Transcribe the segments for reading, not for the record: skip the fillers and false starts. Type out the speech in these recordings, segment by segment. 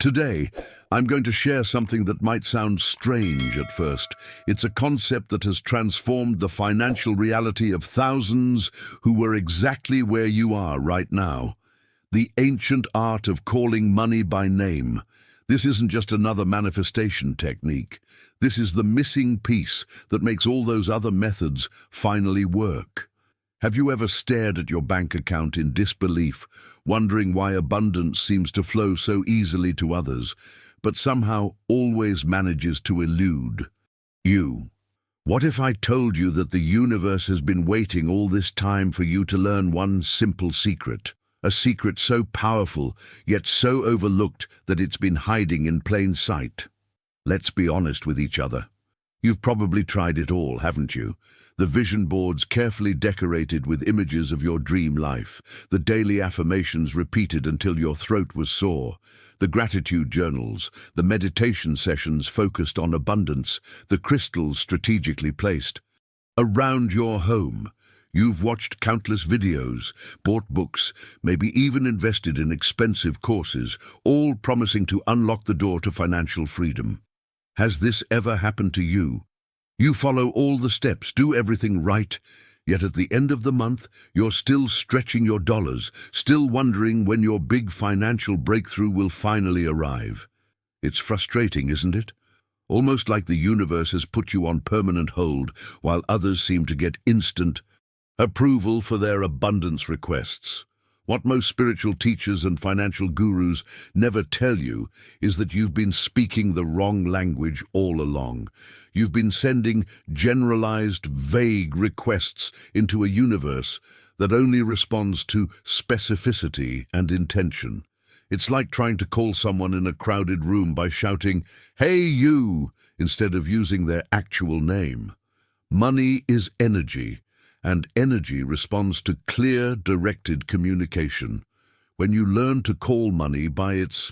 Today, I'm going to share something that might sound strange at first. It's a concept that has transformed the financial reality of thousands who were exactly where you are right now. The ancient art of calling money by name. This isn't just another manifestation technique. This is the missing piece that makes all those other methods finally work. Have you ever stared at your bank account in disbelief, wondering why abundance seems to flow so easily to others, but somehow always manages to elude you? What if I told you that the universe has been waiting all this time for you to learn one simple secret? A secret so powerful, yet so overlooked that it's been hiding in plain sight. Let's be honest with each other. You've probably tried it all, haven't you? The vision boards carefully decorated with images of your dream life, the daily affirmations repeated until your throat was sore, the gratitude journals, the meditation sessions focused on abundance, the crystals strategically placed. Around your home, you've watched countless videos, bought books, maybe even invested in expensive courses, all promising to unlock the door to financial freedom. Has this ever happened to you? You follow all the steps, do everything right, yet at the end of the month, you're still stretching your dollars, still wondering when your big financial breakthrough will finally arrive. It's frustrating, isn't it? Almost like the universe has put you on permanent hold, while others seem to get instant approval for their abundance requests. What most spiritual teachers and financial gurus never tell you is that you've been speaking the wrong language all along. You've been sending generalized, vague requests into a universe that only responds to specificity and intention. It's like trying to call someone in a crowded room by shouting, "Hey, you," instead of using their actual name. Money is energy, and energy responds to clear, directed communication. When you learn to call money by its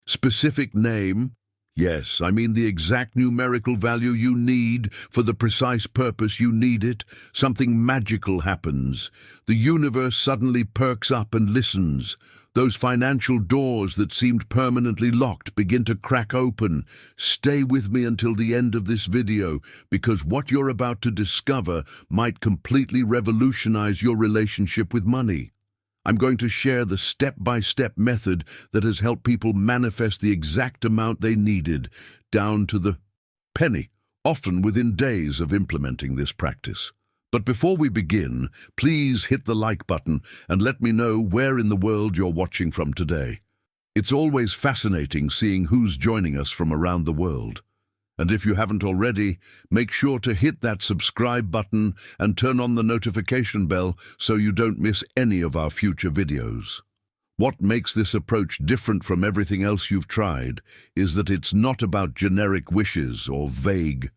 specific name, yes, I mean the exact numerical value you need for the precise purpose you need it, something magical happens. The universe suddenly perks up and listens. Those financial doors that seemed permanently locked begin to crack open. Stay with me until the end of this video, because what you're about to discover might completely revolutionize your relationship with money. I'm going to share the step-by-step method that has helped people manifest the exact amount they needed, down to the penny, often within days of implementing this practice. But before we begin, please hit the like button and let me know where in the world you're watching from today. It's always fascinating seeing who's joining us from around the world. And if you haven't already, make sure to hit that subscribe button and turn on the notification bell so you don't miss any of our future videos. What makes this approach different from everything else you've tried is that it's not about generic wishes or vague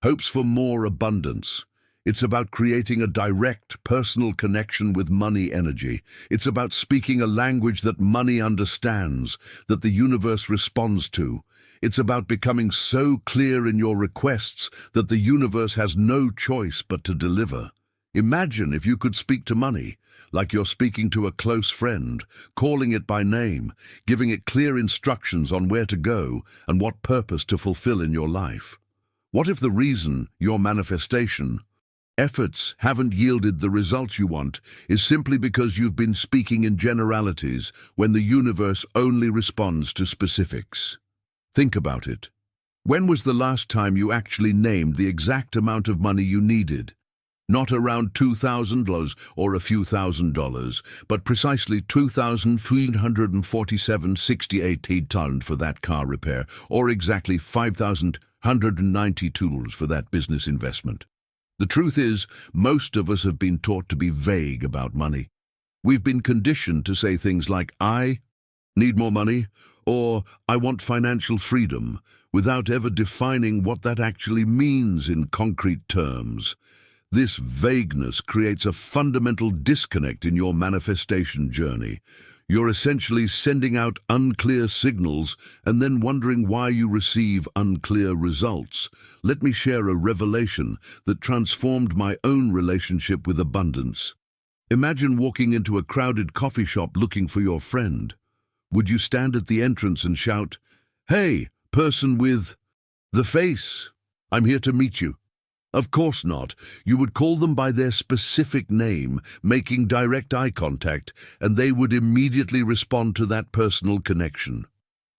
hopes for more abundance. It's about creating a direct, personal connection with money energy. It's about speaking a language that money understands, that the universe responds to. It's about becoming so clear in your requests that the universe has no choice but to deliver. Imagine if you could speak to money, like you're speaking to a close friend, calling it by name, giving it clear instructions on where to go and what purpose to fulfill in your life. What if the reason your manifestation efforts haven't yielded the results you want is simply because you've been speaking in generalities when the universe only responds to specifics? Think about it. When was the last time you actually named the exact amount of money you needed? Not around $2,000 or a few $1,000s, but precisely $2,347.68 he'd turned for that car repair, or exactly $5,192 for that business investment. The truth is, most of us have been taught to be vague about money. We've been conditioned to say things like, "I need more money," or "I want financial freedom," without ever defining what that actually means in concrete terms. This vagueness creates a fundamental disconnect in your manifestation journey. You're essentially sending out unclear signals and then wondering why you receive unclear results. Let me share a revelation that transformed my own relationship with abundance. Imagine walking into a crowded coffee shop looking for your friend. Would you stand at the entrance and shout, "Hey, person with the face, I'm here to meet you"? Of course not. You would call them by their specific name, making direct eye contact, and they would immediately respond to that personal connection.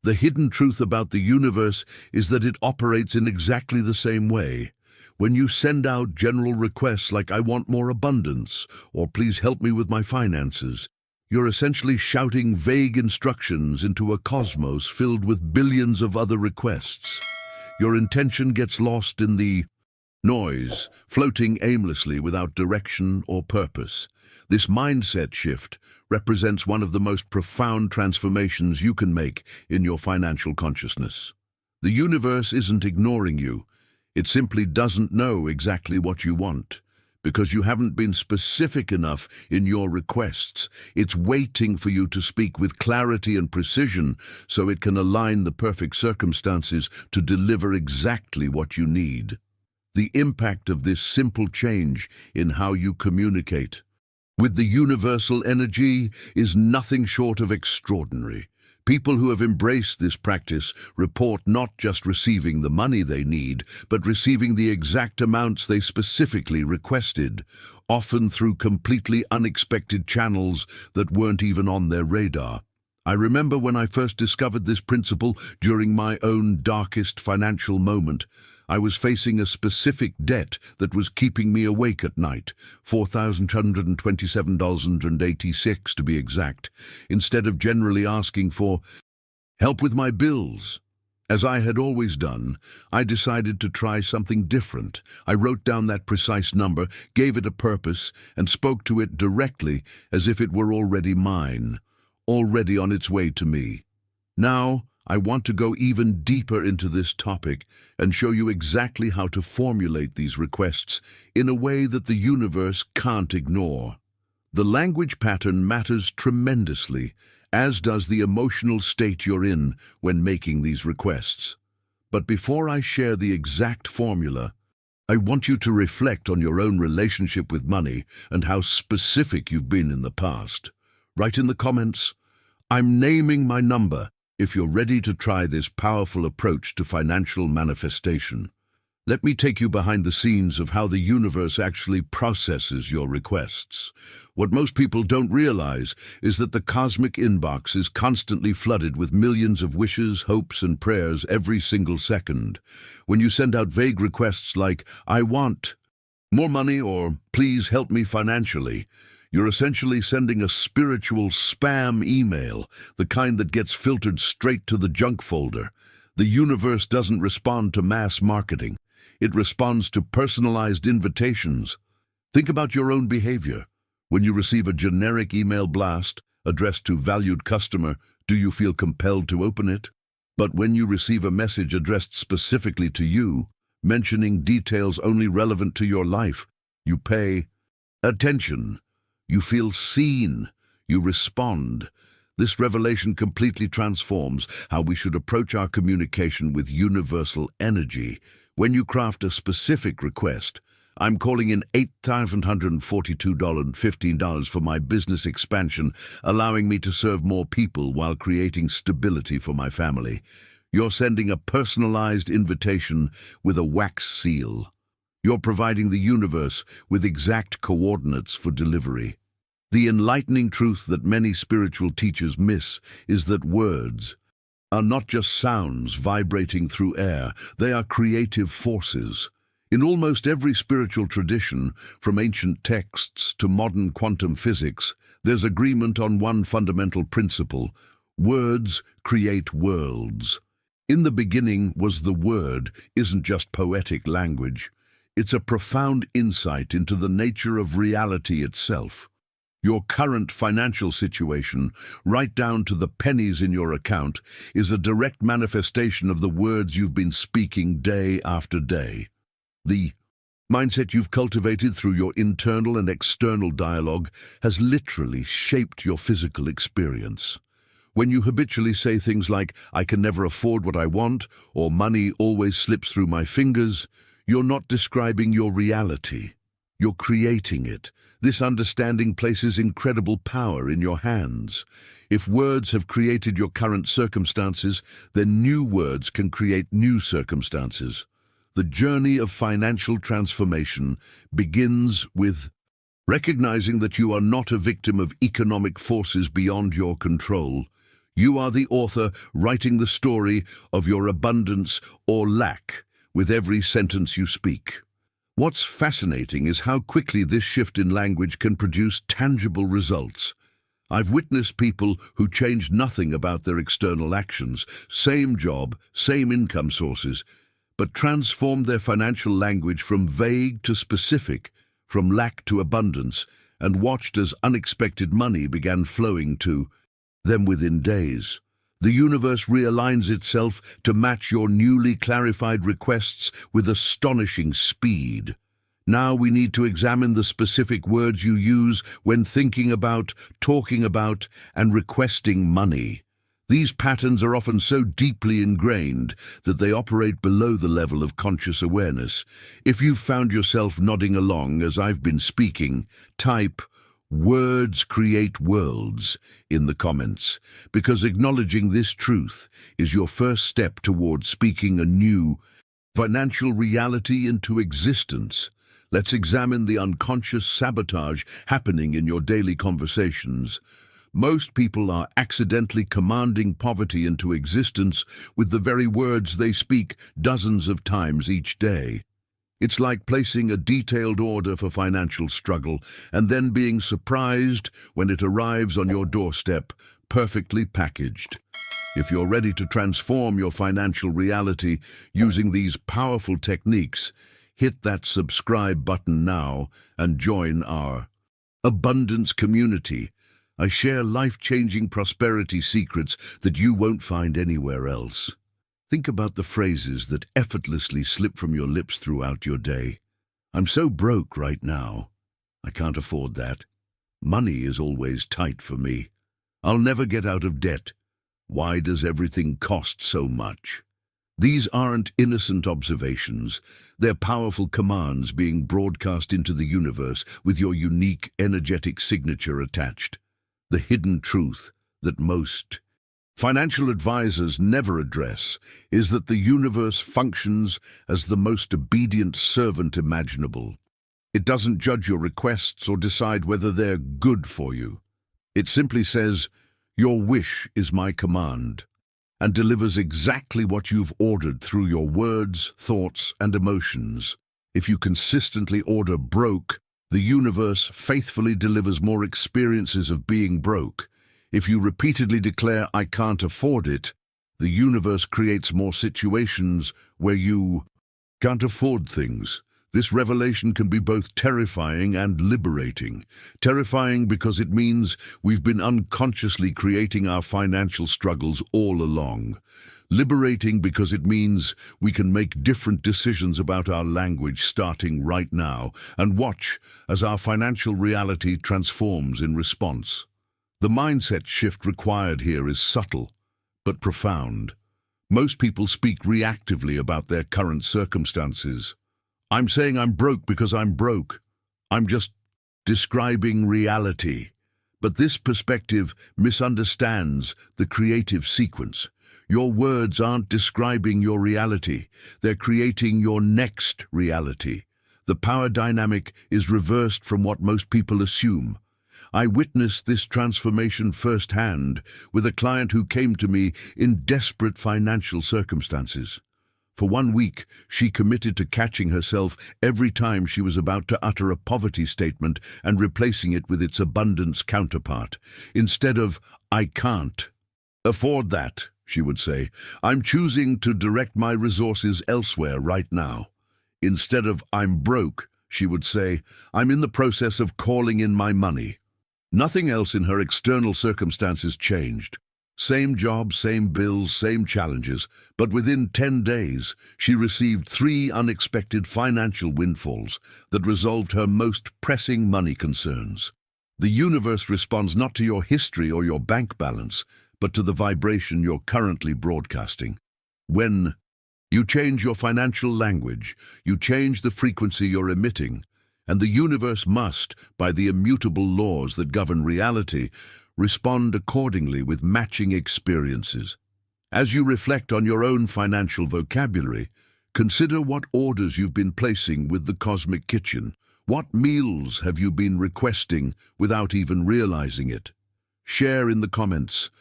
The hidden truth about the universe is that it operates in exactly the same way. When you send out general requests like "I want more abundance" or "please help me with my finances," you're essentially shouting vague instructions into a cosmos filled with billions of other requests. Your intention gets lost in the noise, floating aimlessly without direction or purpose. This mindset shift represents one of the most profound transformations you can make in your financial consciousness. The universe isn't ignoring you. It simply doesn't know exactly what you want. Because you haven't been specific enough in your requests, it's waiting for you to speak with clarity and precision so it can align the perfect circumstances to deliver exactly what you need. The impact of this simple change in how you communicate with the universal energy is nothing short of extraordinary. People who have embraced this practice report not just receiving the money they need, but receiving the exact amounts they specifically requested, often through completely unexpected channels that weren't even on their radar. I remember when I first discovered this principle during my own darkest financial moment. I was facing a specific debt that was keeping me awake at night, $4,127.86 to be exact, instead of generally asking for help with my bills. As I had always done, I decided to try something different. I wrote down that precise number, gave it a purpose, and spoke to it directly as if it were already mine, already on its way to me. Now, I want to go even deeper into this topic and show you exactly how to formulate these requests in a way that the universe can't ignore. The language pattern matters tremendously, as does the emotional state you're in when making these requests. But before I share the exact formula, I want you to reflect on your own relationship with money and how specific you've been in the past. Write in the comments, "I'm naming my number," if you're ready to try this powerful approach to financial manifestation. Let me take you behind the scenes of how the universe actually processes your requests. What most people don't realize is that the cosmic inbox is constantly flooded with millions of wishes, hopes, and prayers every single second. When you send out vague requests like, "I want more money" or "please help me financially," you're essentially sending a spiritual spam email, the kind that gets filtered straight to the junk folder. The universe doesn't respond to mass marketing. It responds to personalized invitations. Think about your own behavior. When you receive a generic email blast addressed to "valued customer," do you feel compelled to open it? But when you receive a message addressed specifically to you, mentioning details only relevant to your life, you pay attention. You feel seen. You respond. This revelation completely transforms how we should approach our communication with universal energy. When you craft a specific request, "I'm calling in $8,142.15 for my business expansion, allowing me to serve more people while creating stability for my family," you're sending a personalized invitation with a wax seal. You're providing the universe with exact coordinates for delivery. The enlightening truth that many spiritual teachers miss is that words are not just sounds vibrating through air, they are creative forces. In almost every spiritual tradition, from ancient texts to modern quantum physics, there's agreement on one fundamental principle: words create worlds. "In the beginning was the Word" isn't just poetic language. It's a profound insight into the nature of reality itself. Your current financial situation, right down to the pennies in your account, is a direct manifestation of the words you've been speaking day after day. The mindset you've cultivated through your internal and external dialogue has literally shaped your physical experience. When you habitually say things like, "I can never afford what I want," or "money always slips through my fingers," you're not describing your reality. You're creating it. This understanding places incredible power in your hands. If words have created your current circumstances, then new words can create new circumstances. The journey of financial transformation begins with recognizing that you are not a victim of economic forces beyond your control. You are the author writing the story of your abundance or lack with every sentence you speak. What's fascinating is how quickly this shift in language can produce tangible results. I've witnessed people who changed nothing about their external actions, same job, same income sources, but transformed their financial language from vague to specific, from lack to abundance, and watched as unexpected money began flowing to them within days. The universe realigns itself to match your newly clarified requests with astonishing speed. Now we need to examine the specific words you use when thinking about, talking about, and requesting money. These patterns are often so deeply ingrained that they operate below the level of conscious awareness. If you've found yourself nodding along as I've been speaking, type "Words create worlds" in the comments, because acknowledging this truth is your first step toward speaking a new financial reality into existence. Let's examine the unconscious sabotage happening in your daily conversations. Most people are accidentally commanding poverty into existence with the very words they speak dozens of times each day. It's like placing a detailed order for financial struggle and then being surprised when it arrives on your doorstep, perfectly packaged. If you're ready to transform your financial reality using these powerful techniques, hit that subscribe button now and join our abundance community. I share life-changing prosperity secrets that you won't find anywhere else. Think about the phrases that effortlessly slip from your lips throughout your day. I'm so broke right now. I can't afford that. Money is always tight for me. I'll never get out of debt. Why does everything cost so much? These aren't innocent observations. They're powerful commands being broadcast into the universe with your unique energetic signature attached. The hidden truth that most financial advisors never address is that the universe functions as the most obedient servant imaginable. It doesn't judge your requests or decide whether they're good for you. It simply says, "Your wish is my command," and delivers exactly what you've ordered through your words, thoughts, and emotions. If you consistently order broke, the universe faithfully delivers more experiences of being broke. If you repeatedly declare, "I can't afford it," the universe creates more situations where you can't afford things. This revelation can be both terrifying and liberating. Terrifying because it means we've been unconsciously creating our financial struggles all along. Liberating because it means we can make different decisions about our language starting right now and watch as our financial reality transforms in response. The mindset shift required here is subtle, but profound. Most people speak reactively about their current circumstances. "I'm saying I'm broke because I'm broke. I'm just describing reality." But this perspective misunderstands the creative sequence. Your words aren't describing your reality. They're creating your next reality. The power dynamic is reversed from what most people assume. I witnessed this transformation firsthand with a client who came to me in desperate financial circumstances. For 1 week, she committed to catching herself every time she was about to utter a poverty statement and replacing it with its abundance counterpart. Instead of, "I can't afford that," she would say, "I'm choosing to direct my resources elsewhere right now." Instead of, "I'm broke," she would say, "I'm in the process of calling in my money." Nothing else in her external circumstances changed. Same job, same bills, same challenges, but within 10 days, she received 3 unexpected financial windfalls that resolved her most pressing money concerns. The universe responds not to your history or your bank balance, but to the vibration you're currently broadcasting. When you change your financial language, you change the frequency you're emitting. And the universe must, by the immutable laws that govern reality, respond accordingly with matching experiences. As you reflect on your own financial vocabulary, consider what orders you've been placing with the cosmic kitchen. What meals have you been requesting without even realizing it? Share in the comments,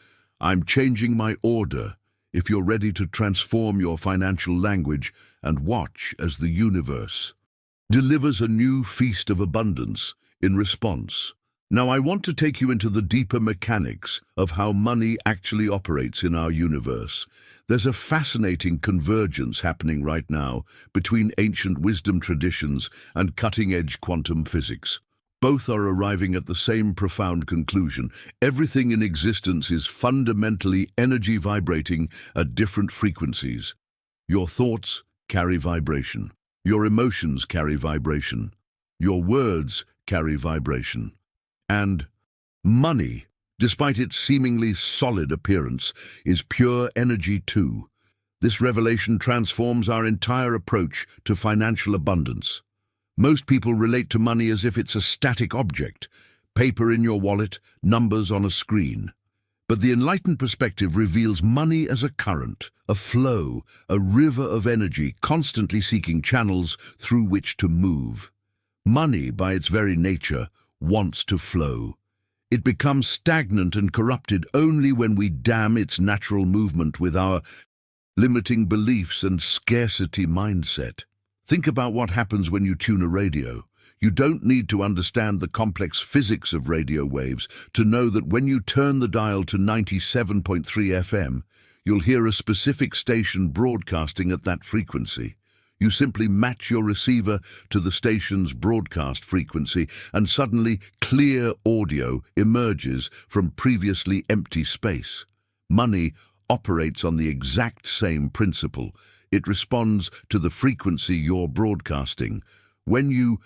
"I'm changing my order," if you're ready to transform your financial language, and watch as the universe delivers a new feast of abundance in response. Now, I want to take you into the deeper mechanics of how money actually operates in our universe. There's a fascinating convergence happening right now between ancient wisdom traditions and cutting-edge quantum physics. Both are arriving at the same profound conclusion. Everything in existence is fundamentally energy vibrating at different frequencies. Your thoughts carry vibration. Your emotions carry vibration. Your words carry vibration. And money, despite its seemingly solid appearance, is pure energy too. This revelation transforms our entire approach to financial abundance. Most people relate to money as if it's a static object, paper in your wallet, numbers on a screen. But the enlightened perspective reveals money as a current, a flow, a river of energy constantly seeking channels through which to move. Money, by its very nature, wants to flow. It becomes stagnant and corrupted only when we dam its natural movement with our limiting beliefs and scarcity mindset. Think about what happens when you tune a radio. You don't need to understand the complex physics of radio waves to know that when you turn the dial to 97.3 FM, you'll hear a specific station broadcasting at that frequency. You simply match your receiver to the station's broadcast frequency, and suddenly clear audio emerges from previously empty space. Money operates on the exact same principle. It responds to the frequency you're broadcasting. When you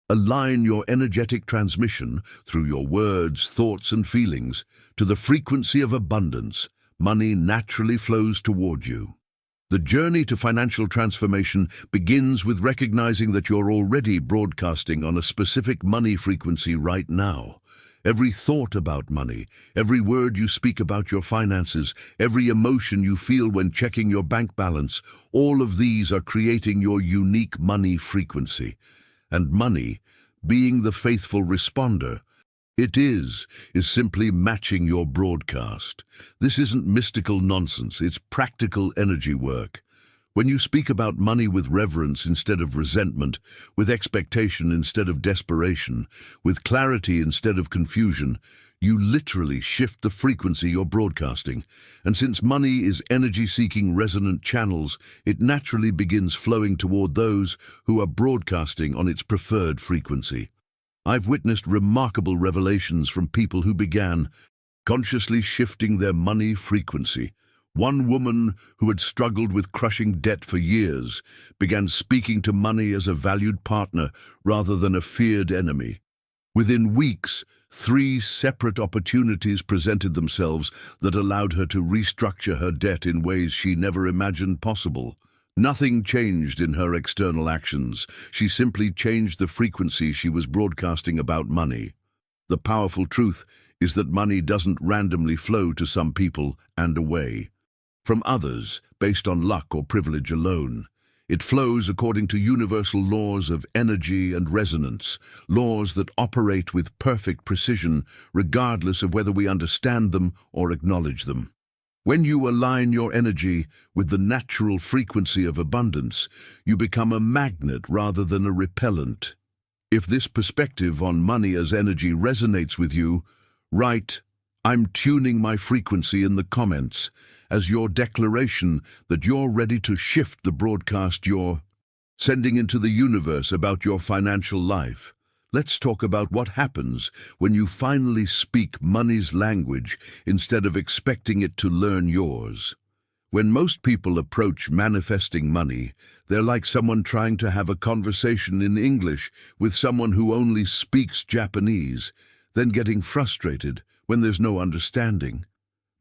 align your energetic transmission through your words, thoughts, and feelings to the frequency of abundance, money naturally flows toward you. The journey to financial transformation begins with recognizing that you're already broadcasting on a specific money frequency right now. Every thought about money, every word you speak about your finances, every emotion you feel when checking your bank balance, all of these are creating your unique money frequency. And money, being the faithful responder, it is simply matching your broadcast. This isn't mystical nonsense, it's practical energy work. When you speak about money with reverence instead of resentment, with expectation instead of desperation, with clarity instead of confusion, you literally shift the frequency you're broadcasting. And since money is energy-seeking resonant channels, it naturally begins flowing toward those who are broadcasting on its preferred frequency. I've witnessed remarkable revelations from people who began consciously shifting their money frequency. One woman who had struggled with crushing debt for years began speaking to money as a valued partner rather than a feared enemy. Within weeks, 3 separate opportunities presented themselves that allowed her to restructure her debt in ways she never imagined possible. Nothing changed in her external actions. She simply changed the frequency she was broadcasting about money. The powerful truth is that money doesn't randomly flow to some people and away from others based on luck or privilege alone. It flows according to universal laws of energy and resonance, laws that operate with perfect precision regardless of whether we understand them or acknowledge them. When you align your energy with the natural frequency of abundance, you become a magnet rather than a repellent. If this perspective on money as energy resonates with you, write, "I'm tuning my frequency" in the comments as your declaration that you're ready to shift the broadcast you're sending into the universe about your financial life. Let's talk about what happens when you finally speak money's language instead of expecting it to learn yours. When most people approach manifesting money, they're like someone trying to have a conversation in English with someone who only speaks Japanese, then getting frustrated when there's no understanding.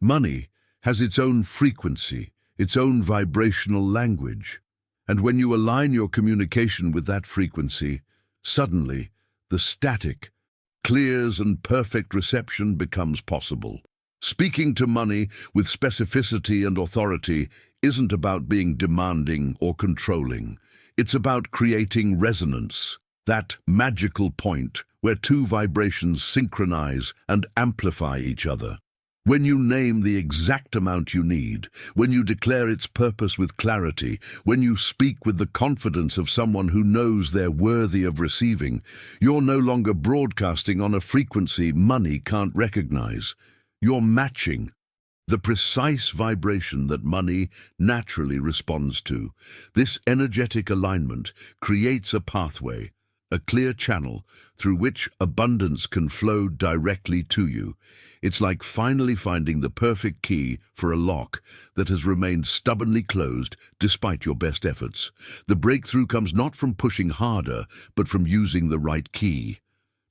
Money has its own frequency, its own vibrational language. And when you align your communication with that frequency, Suddenly, the static clears and perfect reception becomes possible. Speaking to money with specificity and authority isn't about being demanding or controlling. It's about creating resonance, that magical point where two vibrations synchronize and amplify each other. When you name the exact amount you need, when you declare its purpose with clarity, when you speak with the confidence of someone who knows they're worthy of receiving, you're no longer broadcasting on a frequency money can't recognize. You're matching the precise vibration that money naturally responds to. This energetic alignment creates a pathway, a clear channel through which abundance can flow directly to you. It's like finally finding the perfect key for a lock that has remained stubbornly closed despite your best efforts. The breakthrough comes not from pushing harder, but from using the right key.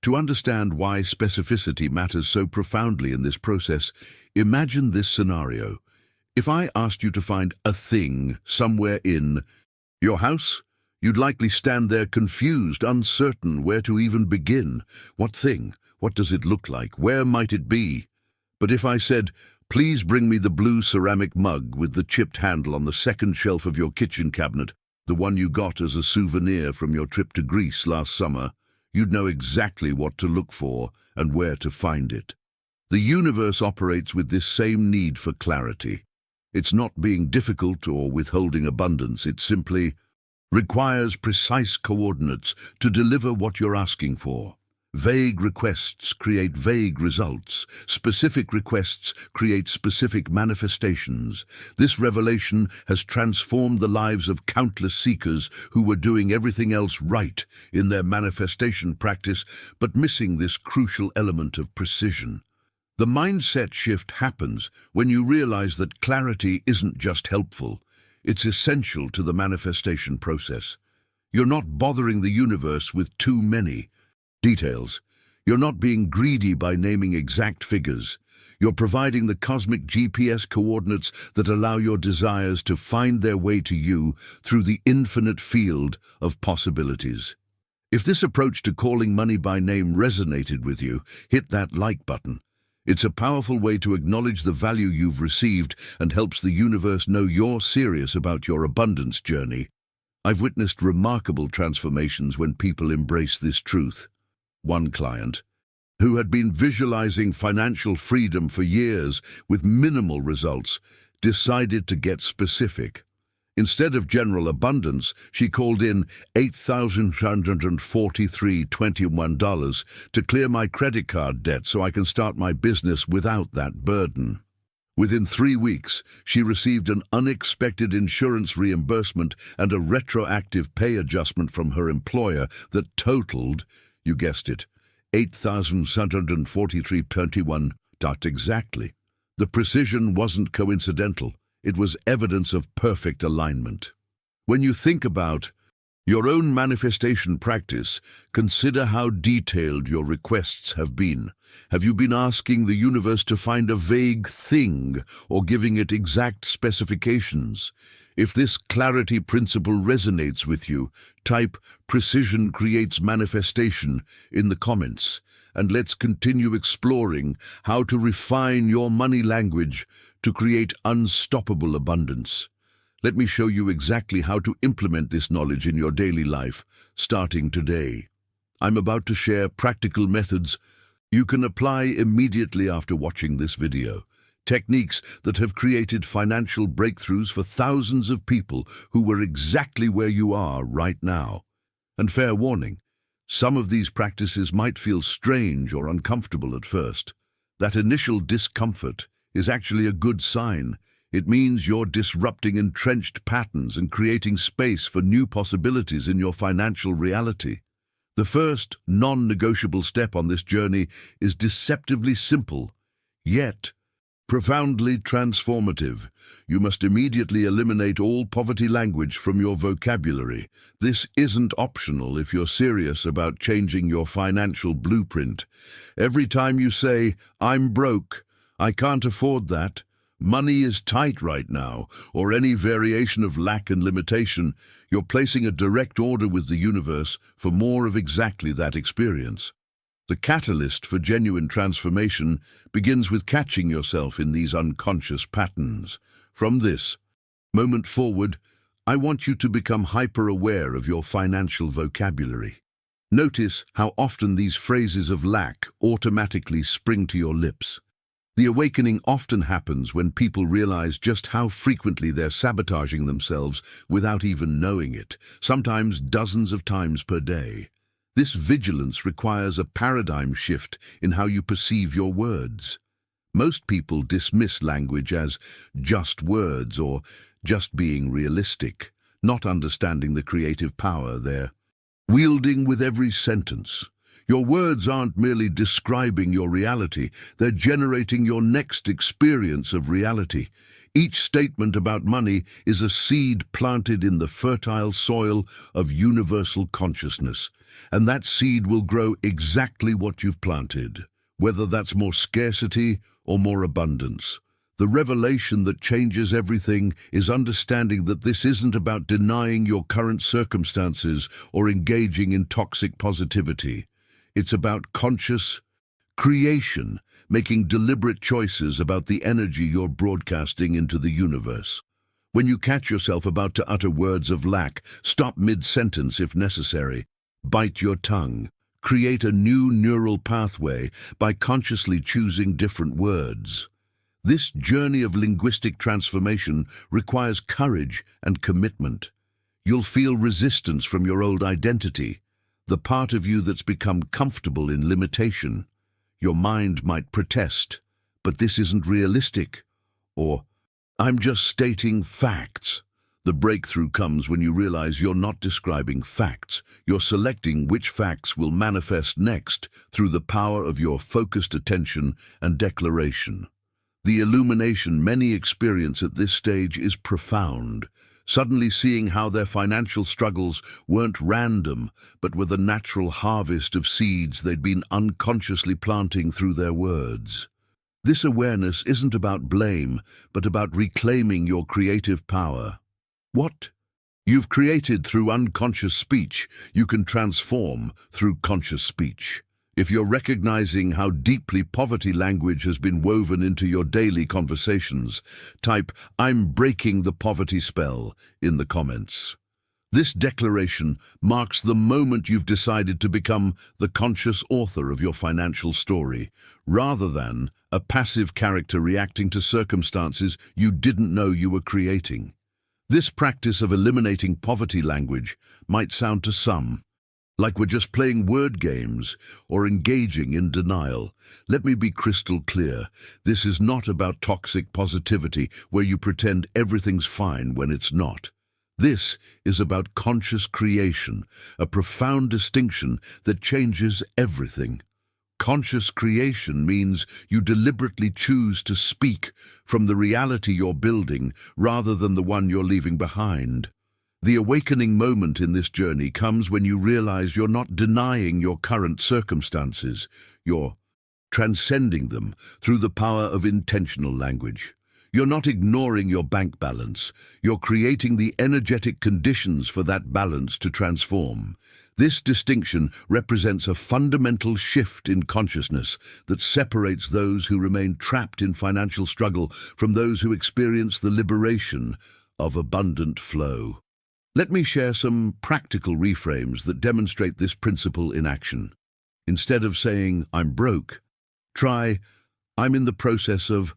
To understand why specificity matters so profoundly in this process, imagine this scenario. If I asked you to find a thing somewhere in your house, you'd likely stand there confused, uncertain where to even begin. What thing? What does it look like? Where might it be? But if I said, please bring me the blue ceramic mug with the chipped handle on the second shelf of your kitchen cabinet, the one you got as a souvenir from your trip to Greece last summer, you'd know exactly what to look for and where to find it. The universe operates with this same need for clarity. It's not being difficult or withholding abundance. It simply requires precise coordinates to deliver what you're asking for. Vague requests create vague results. Specific requests create specific manifestations. This revelation has transformed the lives of countless seekers who were doing everything else right in their manifestation practice, but missing this crucial element of precision. The mindset shift happens when you realize that clarity isn't just helpful, it's essential to the manifestation process. You're not bothering the universe with too many details. You're not being greedy by naming exact figures. You're providing the cosmic GPS coordinates that allow your desires to find their way to you through the infinite field of possibilities. If this approach to calling money by name resonated with you, hit that like button. It's a powerful way to acknowledge the value you've received and helps the universe know you're serious about your abundance journey. I've witnessed remarkable transformations when people embrace this truth. One client, who had been visualizing financial freedom for years with minimal results, decided to get specific. Instead of general abundance, she called in $8,143.21 to clear my credit card debt so I can start my business without that burden. Within 3 weeks, she received an unexpected insurance reimbursement and a retroactive pay adjustment from her employer that totaled, you guessed it, $8,743.21 exactly. The precision wasn't coincidental. It was evidence of perfect alignment. When you think about your own manifestation practice, consider how detailed your requests have been. Have you been asking the universe to find a vague thing or giving it exact specifications? If this clarity principle resonates with you, type "precision creates manifestation" in the comments, and let's continue exploring how to refine your money language to create unstoppable abundance. Let me show you exactly how to implement this knowledge in your daily life, starting today. I'm about to share practical methods you can apply immediately after watching this video. Techniques that have created financial breakthroughs for thousands of people who were exactly where you are right now. And fair warning, some of these practices might feel strange or uncomfortable at first. That initial discomfort is actually a good sign. It means you're disrupting entrenched patterns and creating space for new possibilities in your financial reality. The first non-negotiable step on this journey is deceptively simple, yet profoundly transformative. You must immediately eliminate all poverty language from your vocabulary. This isn't optional if you're serious about changing your financial blueprint. Every time you say, "I'm broke," "I can't afford that," money is tight right now, or any variation of lack and limitation, you're placing a direct order with the universe for more of exactly that experience. The catalyst for genuine transformation begins with catching yourself in these unconscious patterns. From this moment forward, I want you to become hyper-aware of your financial vocabulary. Notice how often these phrases of lack automatically spring to your lips. The awakening often happens when people realize just how frequently they're sabotaging themselves without even knowing it, sometimes dozens of times per day. This vigilance requires a paradigm shift in how you perceive your words. Most people dismiss language as just words or just being realistic, not understanding the creative power they're wielding with every sentence. Your words aren't merely describing your reality, they're generating your next experience of reality. Each statement about money is a seed planted in the fertile soil of universal consciousness, and that seed will grow exactly what you've planted, whether that's more scarcity or more abundance. The revelation that changes everything is understanding that this isn't about denying your current circumstances or engaging in toxic positivity. It's about conscious creation, making deliberate choices about the energy you're broadcasting into the universe. When you catch yourself about to utter words of lack, stop mid-sentence if necessary. Bite your tongue. Create a new neural pathway by consciously choosing different words. This journey of linguistic transformation requires courage and commitment. You'll feel resistance from your old identity, the part of you that's become comfortable in limitation. Your mind might protest, but this isn't realistic, or I'm just stating facts. The breakthrough comes when you realize you're not describing facts. You're selecting which facts will manifest next through the power of your focused attention and declaration. The illumination many experience at this stage is profound, suddenly seeing how their financial struggles weren't random, but were the natural harvest of seeds they'd been unconsciously planting through their words. This awareness isn't about blame, but about reclaiming your creative power. What you've created through unconscious speech, you can transform through conscious speech. If you're recognizing how deeply poverty language has been woven into your daily conversations, type "I'm breaking the poverty spell" in the comments. This declaration marks the moment you've decided to become the conscious author of your financial story, rather than a passive character reacting to circumstances you didn't know you were creating. This practice of eliminating poverty language might sound to some like we're just playing word games or engaging in denial. Let me be crystal clear. This is not about toxic positivity where you pretend everything's fine when it's not. This is about conscious creation, a profound distinction that changes everything. Conscious creation means you deliberately choose to speak from the reality you're building rather than the one you're leaving behind. The awakening moment in this journey comes when you realize you're not denying your current circumstances, you're transcending them through the power of intentional language. You're not ignoring your bank balance, you're creating the energetic conditions for that balance to transform. This distinction represents a fundamental shift in consciousness that separates those who remain trapped in financial struggle from those who experience the liberation of abundant flow. Let me share some practical reframes that demonstrate this principle in action. Instead of saying, "I'm broke," try, "I'm in the process of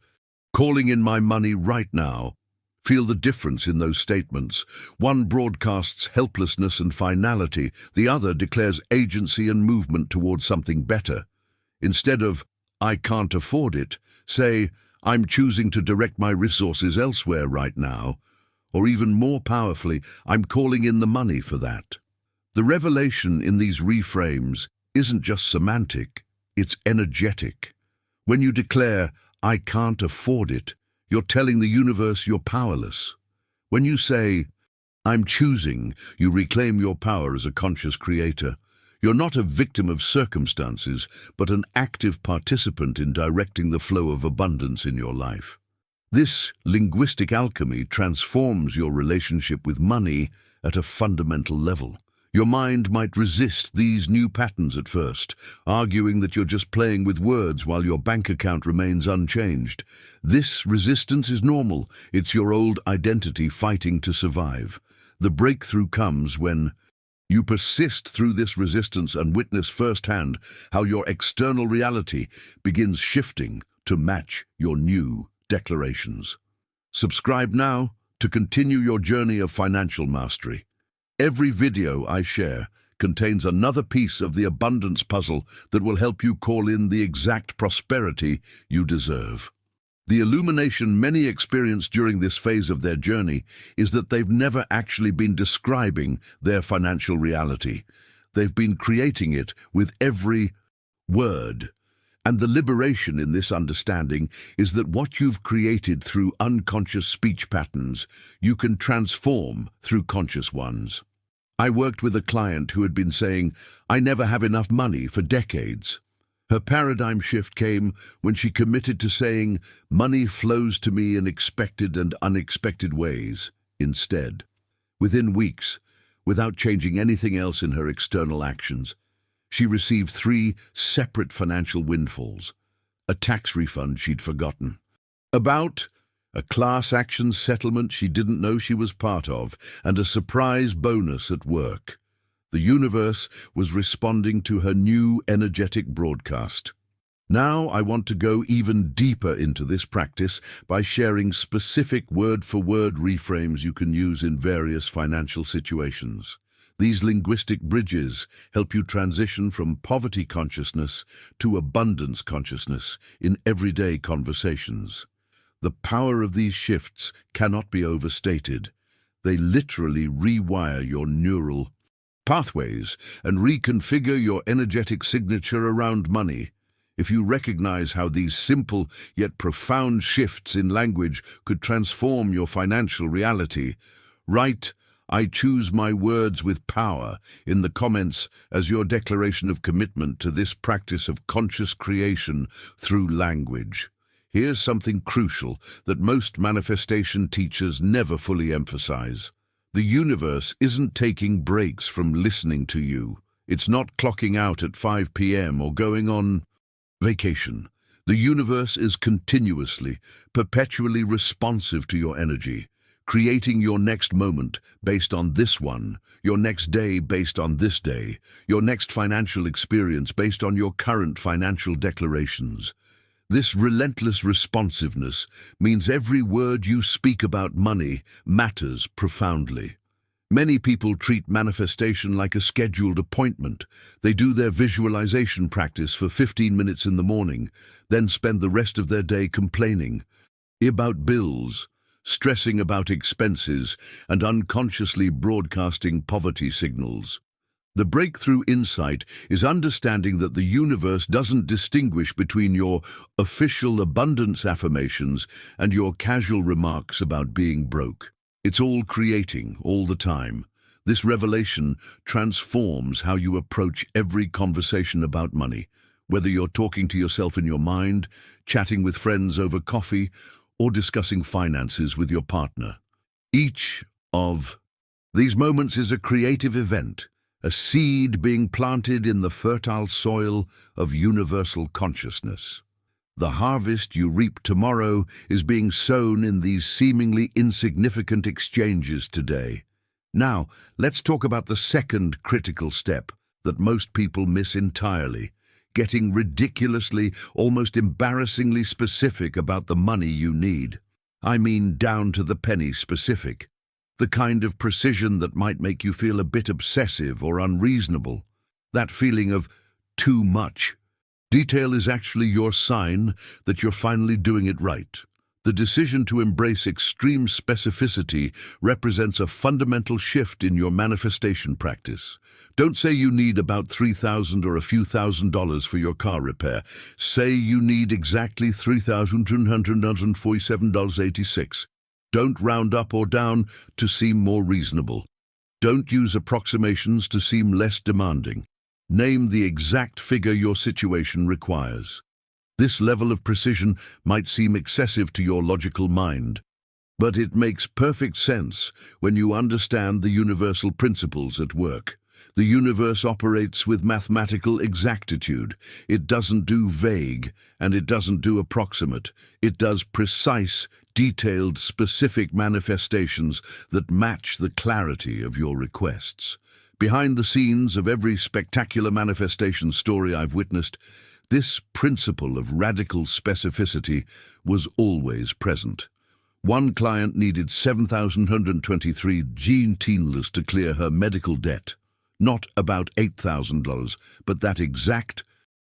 calling in my money right now." Feel the difference in those statements. One broadcasts helplessness and finality, the other declares agency and movement towards something better. Instead of, "I can't afford it," say, "I'm choosing to direct my resources elsewhere right now." Or even more powerfully, "I'm calling in the money for that." The revelation in these reframes isn't just semantic, it's energetic. When you declare, "I can't afford it," you're telling the universe you're powerless. When you say, "I'm choosing," you reclaim your power as a conscious creator. You're not a victim of circumstances, but an active participant in directing the flow of abundance in your life. This linguistic alchemy transforms your relationship with money at a fundamental level. Your mind might resist these new patterns at first, arguing that you're just playing with words while your bank account remains unchanged. This resistance is normal. It's your old identity fighting to survive. The breakthrough comes when you persist through this resistance and witness firsthand how your external reality begins shifting to match your new declarations. Subscribe now to continue your journey of financial mastery. Every video I share contains another piece of the abundance puzzle that will help you call in the exact prosperity you deserve. The illumination many experience during this phase of their journey is that they've never actually been describing their financial reality. They've been creating it with every word. And the liberation in this understanding is that what you've created through unconscious speech patterns, you can transform through conscious ones. I worked with a client who had been saying, "I never have enough money," for decades. Her paradigm shift came when she committed to saying, "Money flows to me in expected and unexpected ways," instead. Within weeks, without changing anything else in her external actions, she received 3 separate financial windfalls: a tax refund she'd forgotten about, a class action settlement she didn't know she was part of, and a surprise bonus at work. The universe was responding to her new energetic broadcast. Now I want to go even deeper into this practice by sharing specific word-for-word reframes you can use in various financial situations. These linguistic bridges help you transition from poverty consciousness to abundance consciousness in everyday conversations. The power of these shifts cannot be overstated. They literally rewire your neural pathways and reconfigure your energetic signature around money. If you recognize how these simple yet profound shifts in language could transform your financial reality, write "I choose my words with power" in the comments as your declaration of commitment to this practice of conscious creation through language. Here's something crucial that most manifestation teachers never fully emphasize. The universe isn't taking breaks from listening to you. It's not clocking out at 5 p.m. or going on vacation. The universe is continuously, perpetually responsive to your energy, creating your next moment based on this one, your next day based on this day, your next financial experience based on your current financial declarations. This relentless responsiveness means every word you speak about money matters profoundly. Many people treat manifestation like a scheduled appointment. They do their visualization practice for 15 minutes in the morning, then spend the rest of their day complaining about bills, stressing about expenses, and unconsciously broadcasting poverty signals. The breakthrough insight is understanding that the universe doesn't distinguish between your official abundance affirmations and your casual remarks about being broke. It's all creating, all the time. This revelation transforms how you approach every conversation about money, whether you're talking to yourself in your mind, chatting with friends over coffee, or discussing finances with your partner. Each of these moments is a creative event, a seed being planted in the fertile soil of universal consciousness. The harvest you reap tomorrow is being sown in these seemingly insignificant exchanges today. Now, let's talk about the second critical step that most people miss entirely: getting ridiculously, almost embarrassingly specific about the money you need. I mean down to the penny specific. The kind of precision that might make you feel a bit obsessive or unreasonable. That feeling of too much. Detail is actually your sign that you're finally doing it right. The decision to embrace extreme specificity represents a fundamental shift in your manifestation practice. Don't say you need about $3,000 or a few $1,000s for your car repair. Say you need exactly $3,247.86. Don't round up or down to seem more reasonable. Don't use approximations to seem less demanding. Name the exact figure your situation requires. This level of precision might seem excessive to your logical mind, but it makes perfect sense when you understand the universal principles at work. The universe operates with mathematical exactitude. It doesn't do vague, and it doesn't do approximate. It does precise, detailed, specific manifestations that match the clarity of your requests. Behind the scenes of every spectacular manifestation story I've witnessed, this principle of radical specificity was always present. One client needed $7,123 gene to clear her medical debt. Not about $8,000, but that exact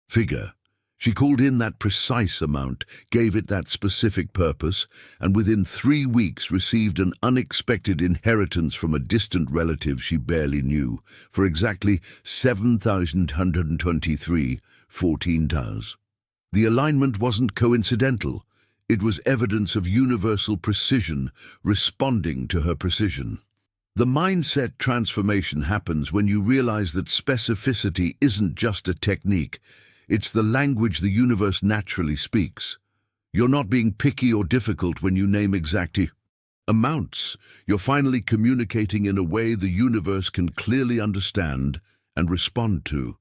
figure. She called in that precise amount, gave it that specific purpose, and within 3 weeks received an unexpected inheritance from a distant relative she barely knew, for exactly $7,123.14. The alignment wasn't coincidental. It was evidence of universal precision responding to her precision. The mindset transformation happens when you realize that specificity isn't just a technique, it's the language the universe naturally speaks. You're not being picky or difficult when you name exact amounts. You're finally communicating in a way the universe can clearly understand and respond to.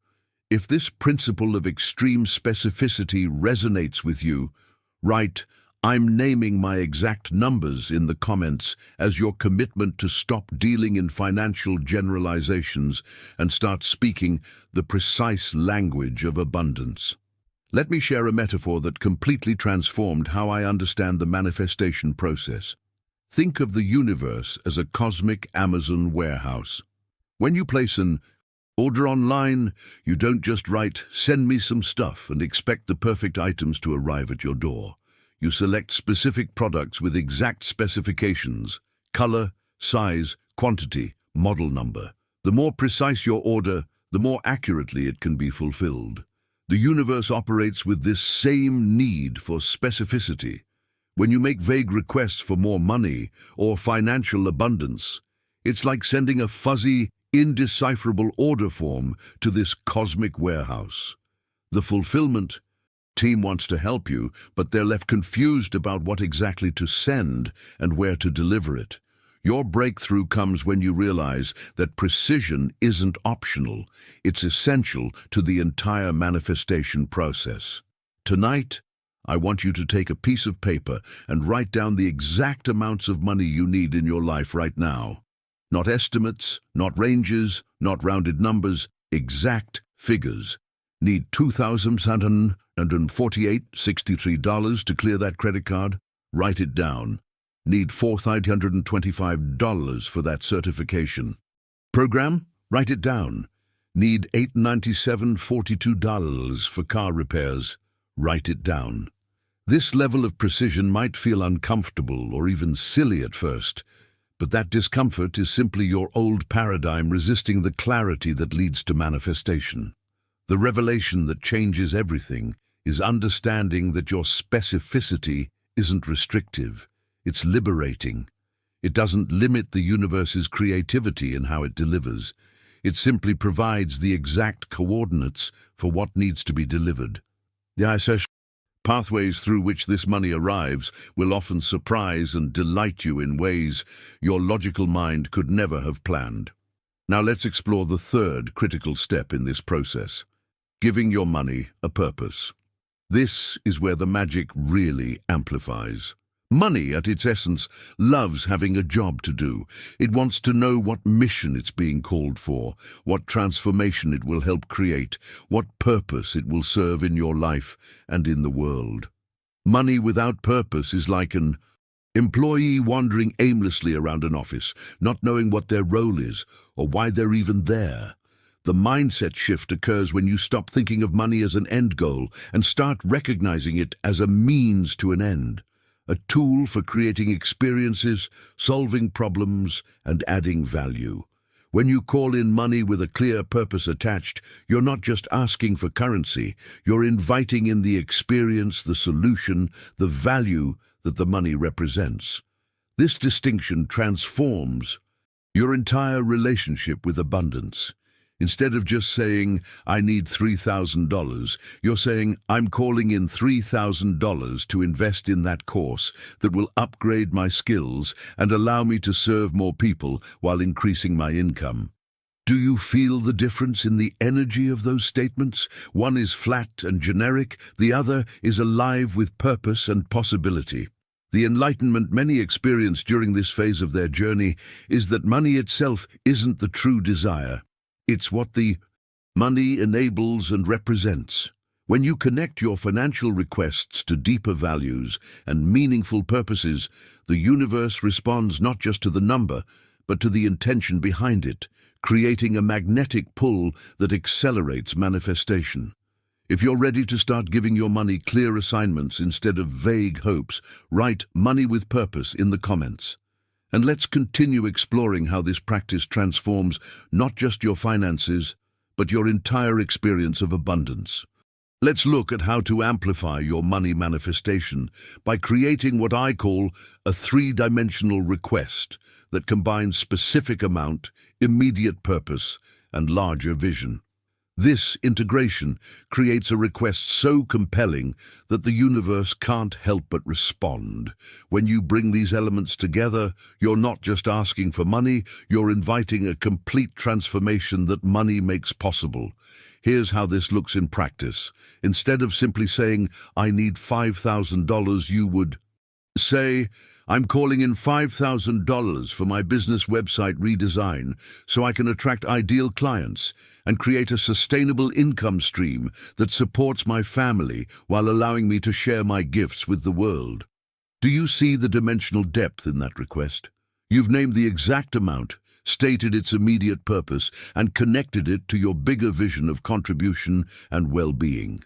If this principle of extreme specificity resonates with you, write, "I'm naming my exact numbers" in the comments as your commitment to stop dealing in financial generalizations and start speaking the precise language of abundance. Let me share a metaphor that completely transformed how I understand the manifestation process. Think of the universe as a cosmic Amazon warehouse. When you place an order online, you don't just write, "Send me some stuff," and expect the perfect items to arrive at your door. You select specific products with exact specifications: color, size, quantity, model number. The more precise your order, the more accurately it can be fulfilled. The universe operates with this same need for specificity. When you make vague requests for more money or financial abundance, it's like sending a fuzzy, indecipherable order form to this cosmic warehouse. The fulfillment team wants to help you, but they're left confused about what exactly to send and where to deliver it. Your breakthrough comes when you realize that precision isn't optional. It's essential to the entire manifestation process. Tonight, I want you to take a piece of paper and write down the exact amounts of money you need in your life right now. Not estimates, not ranges, not rounded numbers, exact figures. Need $2,748.63 to clear that credit card? Write it down. Need $4,925 for that certification. Program? Write it down. Need $897.42 for car repairs. Write it down. This level of precision might feel uncomfortable or even silly at first, but that discomfort is simply your old paradigm resisting the clarity that leads to manifestation. The revelation that changes everything is understanding that your specificity isn't restrictive. It's liberating. It doesn't limit the universe's creativity in how it delivers. It simply provides the exact coordinates for what needs to be delivered. The ISS pathways through which this money arrives will often surprise and delight you in ways your logical mind could never have planned. Now let's explore the third critical step in this process: giving your money a purpose. This is where the magic really amplifies. Money, at its essence, loves having a job to do. It wants to know what mission it's being called for, what transformation it will help create, what purpose it will serve in your life and in the world. Money without purpose is like an employee wandering aimlessly around an office, not knowing what their role is or why they're even there. The mindset shift occurs when you stop thinking of money as an end goal and start recognizing it as a means to an end. A tool for creating experiences, solving problems, and adding value. When you call in money with a clear purpose attached, you're not just asking for currency, you're inviting in the experience, the solution, the value that the money represents. This distinction transforms your entire relationship with abundance. Instead of just saying, I need $3,000, you're saying, I'm calling in $3,000 to invest in that course that will upgrade my skills and allow me to serve more people while increasing my income. Do you feel the difference in the energy of those statements? One is flat and generic, the other is alive with purpose and possibility. The enlightenment many experience during this phase of their journey is that money itself isn't the true desire. It's what the money enables and represents. When you connect your financial requests to deeper values and meaningful purposes, the universe responds not just to the number, but to the intention behind it, creating a magnetic pull that accelerates manifestation. If you're ready to start giving your money clear assignments instead of vague hopes, write "money with purpose" in the comments. And let's continue exploring how this practice transforms not just your finances, but your entire experience of abundance. Let's look at how to amplify your money manifestation by creating what I call a three-dimensional request that combines specific amount, immediate purpose, and larger vision. This integration creates a request so compelling that the universe can't help but respond. When you bring these elements together, you're not just asking for money, you're inviting a complete transformation that money makes possible. Here's how this looks in practice. Instead of simply saying, I need $5,000, you would say, I'm calling in $5,000 for my business website redesign so I can attract ideal clients and create a sustainable income stream that supports my family while allowing me to share my gifts with the world. Do you see the dimensional depth in that request? You've named the exact amount, stated its immediate purpose, and connected it to your bigger vision of contribution and well-being.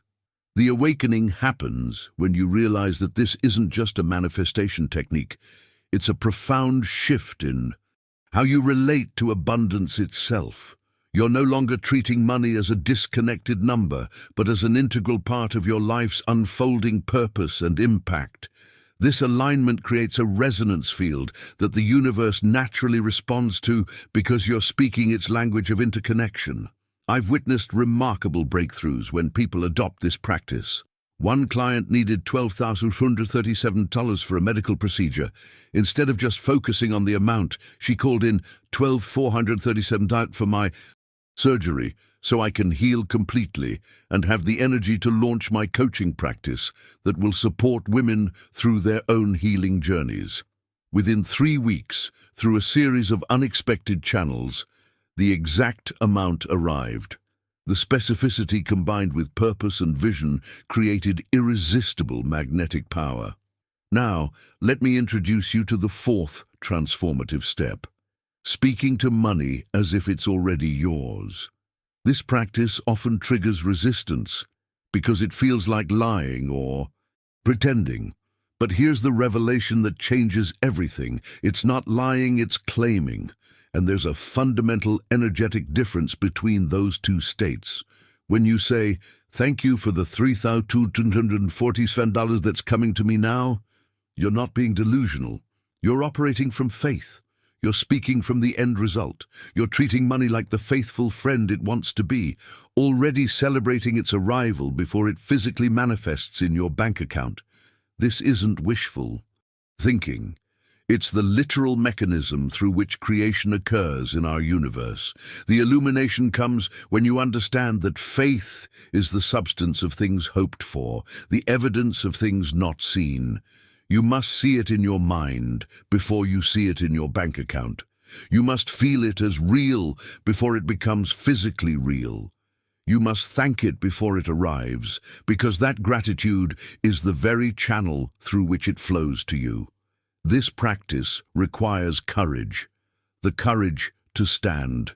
The awakening happens when you realize that this isn't just a manifestation technique. It's a profound shift in how you relate to abundance itself. You're no longer treating money as a disconnected number, but as an integral part of your life's unfolding purpose and impact. This alignment creates a resonance field that the universe naturally responds to because you're speaking its language of interconnection. I've witnessed remarkable breakthroughs when people adopt this practice. One client needed $12,437 for a medical procedure. Instead of just focusing on the amount, she called in $12,437 for my surgery so I can heal completely and have the energy to launch my coaching practice that will support women through their own healing journeys. Within 3 weeks, through a series of unexpected channels, the exact amount arrived. The specificity combined with purpose and vision created irresistible magnetic power. Now, let me introduce you to the fourth transformative step: speaking to money as if it's already yours. This practice often triggers resistance because it feels like lying or pretending. But here's the revelation that changes everything. It's not lying, it's claiming. And there's a fundamental energetic difference between those two states. When you say, thank you for the $3,247 that's coming to me now, you're not being delusional. You're operating from faith. You're speaking from the end result. You're treating money like the faithful friend it wants to be, already celebrating its arrival before it physically manifests in your bank account. This isn't wishful thinking. It's the literal mechanism through which creation occurs in our universe. The illumination comes when you understand that faith is the substance of things hoped for, the evidence of things not seen. You must see it in your mind before you see it in your bank account. You must feel it as real before it becomes physically real. You must thank it before it arrives, because that gratitude is the very channel through which it flows to you. This practice requires courage, the courage to stand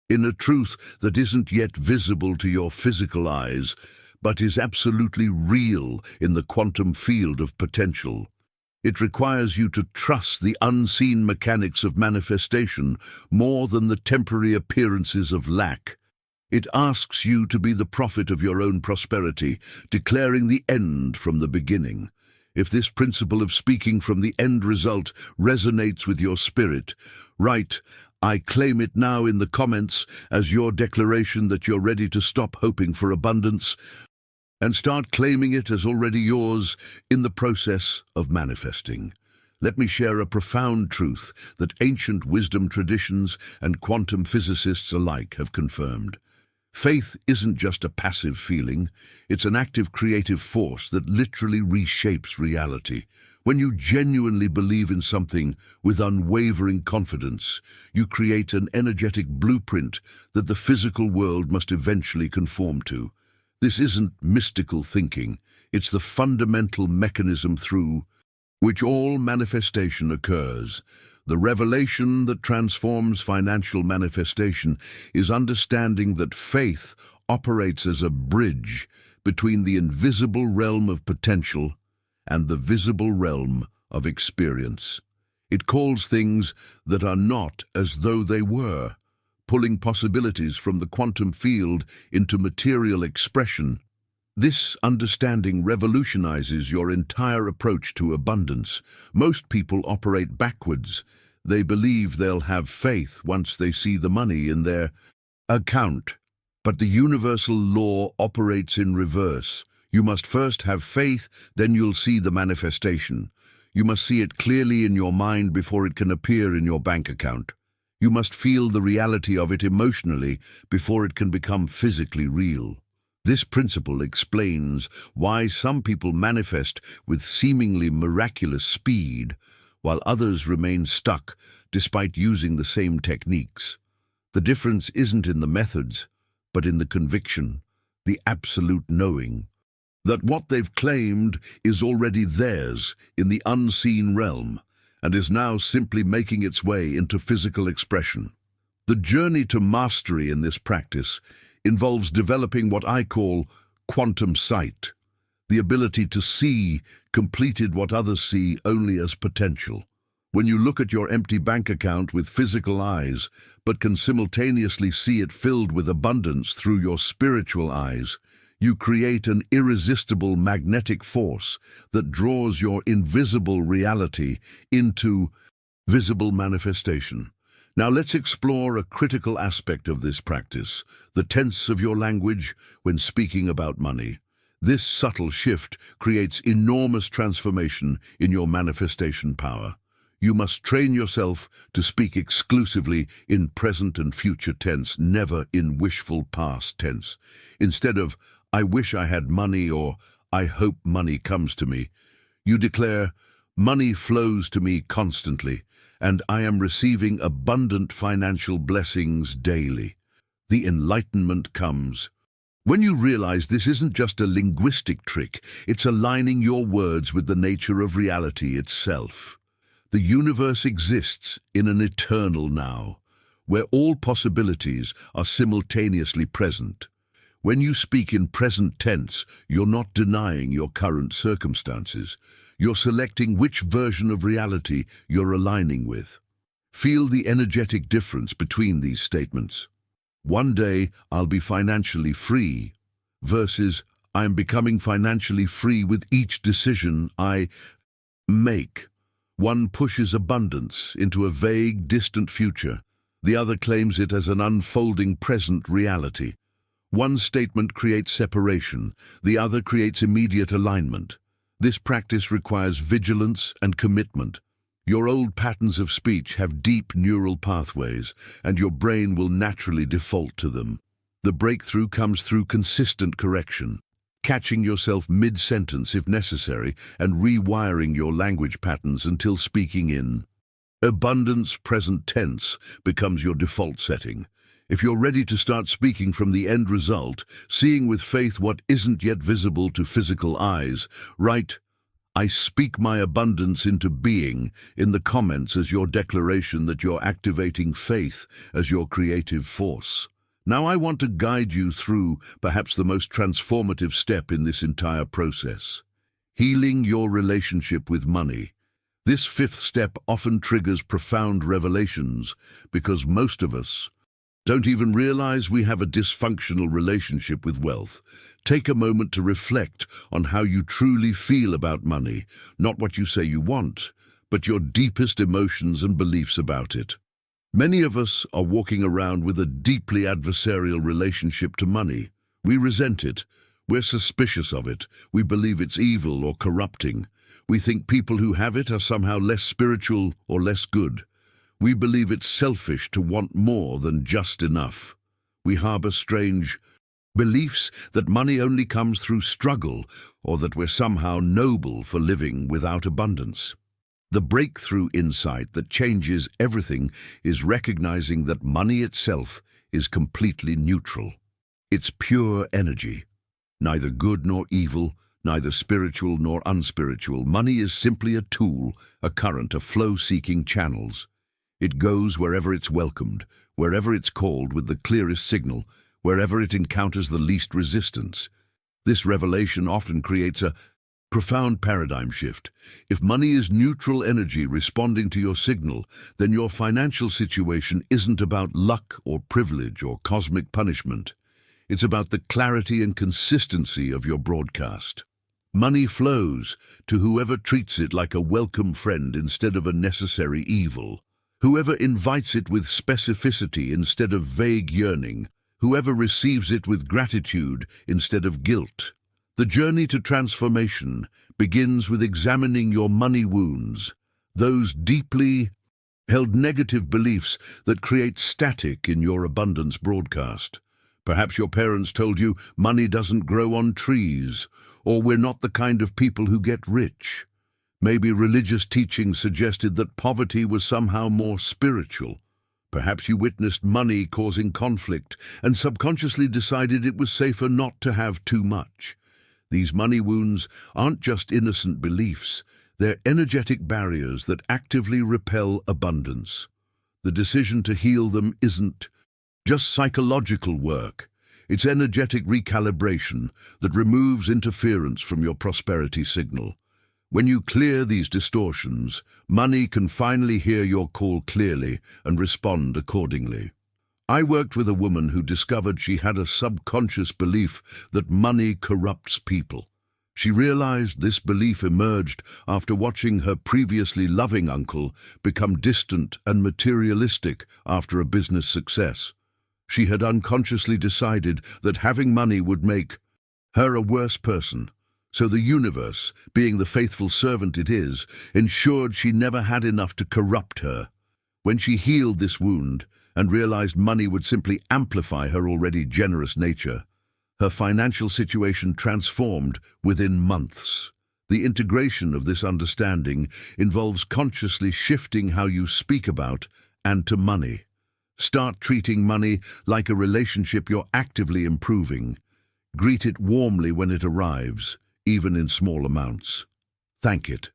in a truth that isn't yet visible to your physical eyes, but is absolutely real in the quantum field of potential. It requires you to trust the unseen mechanics of manifestation more than the temporary appearances of lack. It asks you to be the prophet of your own prosperity, declaring the end from the beginning. If this principle of speaking from the end result resonates with your spirit, write, "I claim it now" in the comments as your declaration that you're ready to stop hoping for abundance and start claiming it as already yours in the process of manifesting. Let me share a profound truth that ancient wisdom traditions and quantum physicists alike have confirmed. Faith isn't just a passive feeling, it's an active creative force that literally reshapes reality. When you genuinely believe in something with unwavering confidence, you create an energetic blueprint that the physical world must eventually conform to. This isn't mystical thinking, it's the fundamental mechanism through which all manifestation occurs. The revelation that transforms financial manifestation is understanding that faith operates as a bridge between the invisible realm of potential and the visible realm of experience. It calls things that are not as though they were, pulling possibilities from the quantum field into material expression. This understanding revolutionizes your entire approach to abundance. Most people operate backwards. They believe they'll have faith once they see the money in their account. But the universal law operates in reverse. You must first have faith, then you'll see the manifestation. You must see it clearly in your mind before it can appear in your bank account. You must feel the reality of it emotionally before it can become physically real. This principle explains why some people manifest with seemingly miraculous speed, while others remain stuck despite using the same techniques. The difference isn't in the methods, but in the conviction, the absolute knowing that what they've claimed is already theirs in the unseen realm and is now simply making its way into physical expression. The journey to mastery in this practice involves developing what I call quantum sight, the ability to see completed what others see only as potential. When you look at your empty bank account with physical eyes, but can simultaneously see it filled with abundance through your spiritual eyes, you create an irresistible magnetic force that draws your invisible reality into visible manifestation. Now let's explore a critical aspect of this practice, the tense of your language when speaking about money. This subtle shift creates enormous transformation in your manifestation power. You must train yourself to speak exclusively in present and future tense, never in wishful past tense. Instead of, "I wish I had money" or "I hope money comes to me," you declare, "Money flows to me constantly, and I am receiving abundant financial blessings daily." The enlightenment comes when you realize this isn't just a linguistic trick, it's aligning your words with the nature of reality itself. The universe exists in an eternal now, where all possibilities are simultaneously present. When you speak in present tense, you're not denying your current circumstances. You're selecting which version of reality you're aligning with. Feel the energetic difference between these statements. "One day I'll be financially free" versus "I'm becoming financially free with each decision I make." One pushes abundance into a vague, distant future. The other claims it as an unfolding present reality. One statement creates separation, the other creates immediate alignment. This practice requires vigilance and commitment. Your old patterns of speech have deep neural pathways, and your brain will naturally default to them. The breakthrough comes through consistent correction, catching yourself mid-sentence if necessary, and rewiring your language patterns until speaking in abundance present tense becomes your default setting. If you're ready to start speaking from the end result, seeing with faith what isn't yet visible to physical eyes, write, "I speak my abundance into being" in the comments as your declaration that you're activating faith as your creative force. Now I want to guide you through perhaps the most transformative step in this entire process: healing your relationship with money. This fifth step often triggers profound revelations because most of us Don't even realize we have a dysfunctional relationship with wealth. Take a moment to reflect on how you truly feel about money, not what you say you want, but your deepest emotions and beliefs about it. Many of us are walking around with a deeply adversarial relationship to money. We resent it. We're suspicious of it. We believe it's evil or corrupting. We think people who have it are somehow less spiritual or less good. We believe it's selfish to want more than just enough. We harbor strange beliefs that money only comes through struggle or that we're somehow noble for living without abundance. The breakthrough insight that changes everything is recognizing that money itself is completely neutral. It's pure energy, neither good nor evil, neither spiritual nor unspiritual. Money is simply a tool, a current, a flow-seeking channels. It goes wherever it's welcomed, wherever it's called with the clearest signal, wherever it encounters the least resistance. This revelation often creates a profound paradigm shift. If money is neutral energy responding to your signal, then your financial situation isn't about luck or privilege or cosmic punishment. It's about the clarity and consistency of your broadcast. Money flows to whoever treats it like a welcome friend instead of a necessary evil. Whoever invites it with specificity instead of vague yearning, whoever receives it with gratitude instead of guilt. The journey to transformation begins with examining your money wounds, those deeply held negative beliefs that create static in your abundance broadcast. Perhaps your parents told you money doesn't grow on trees, or we're not the kind of people who get rich. Maybe religious teachings suggested that poverty was somehow more spiritual. Perhaps you witnessed money causing conflict and subconsciously decided it was safer not to have too much. These money wounds aren't just innocent beliefs, they're energetic barriers that actively repel abundance. The decision to heal them isn't just psychological work, it's energetic recalibration that removes interference from your prosperity signal. When you clear these distortions, money can finally hear your call clearly and respond accordingly. I worked with a woman who discovered she had a subconscious belief that money corrupts people. She realized this belief emerged after watching her previously loving uncle become distant and materialistic after a business success. She had unconsciously decided that having money would make her a worse person. So the universe, being the faithful servant it is, ensured she never had enough to corrupt her. When she healed this wound and realized money would simply amplify her already generous nature, her financial situation transformed within months. The integration of this understanding involves consciously shifting how you speak about and to money. Start treating money like a relationship you're actively improving. Greet it warmly when it arrives, even in small amounts. Thank it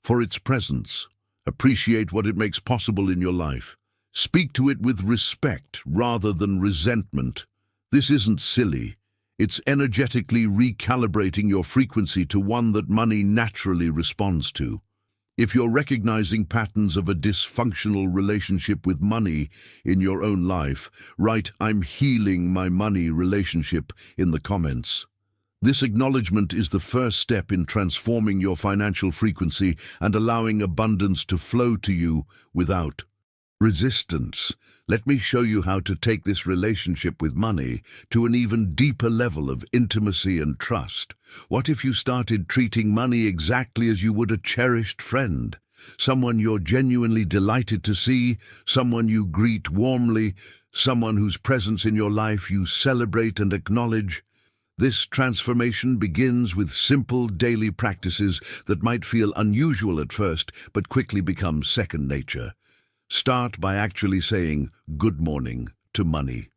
for its presence. Appreciate what it makes possible in your life. Speak to it with respect rather than resentment. This isn't silly. It's energetically recalibrating your frequency to one that money naturally responds to. If you're recognizing patterns of a dysfunctional relationship with money in your own life, write "I'm healing my money relationship" in the comments. This acknowledgement is the first step in transforming your financial frequency and allowing abundance to flow to you without resistance. Let me show you how to take this relationship with money to an even deeper level of intimacy and trust. What if you started treating money exactly as you would a cherished friend? Someone you're genuinely delighted to see, someone you greet warmly, someone whose presence in your life you celebrate and acknowledge. This transformation begins with simple daily practices that might feel unusual at first, but quickly become second nature. Start by actually saying "good morning" to money.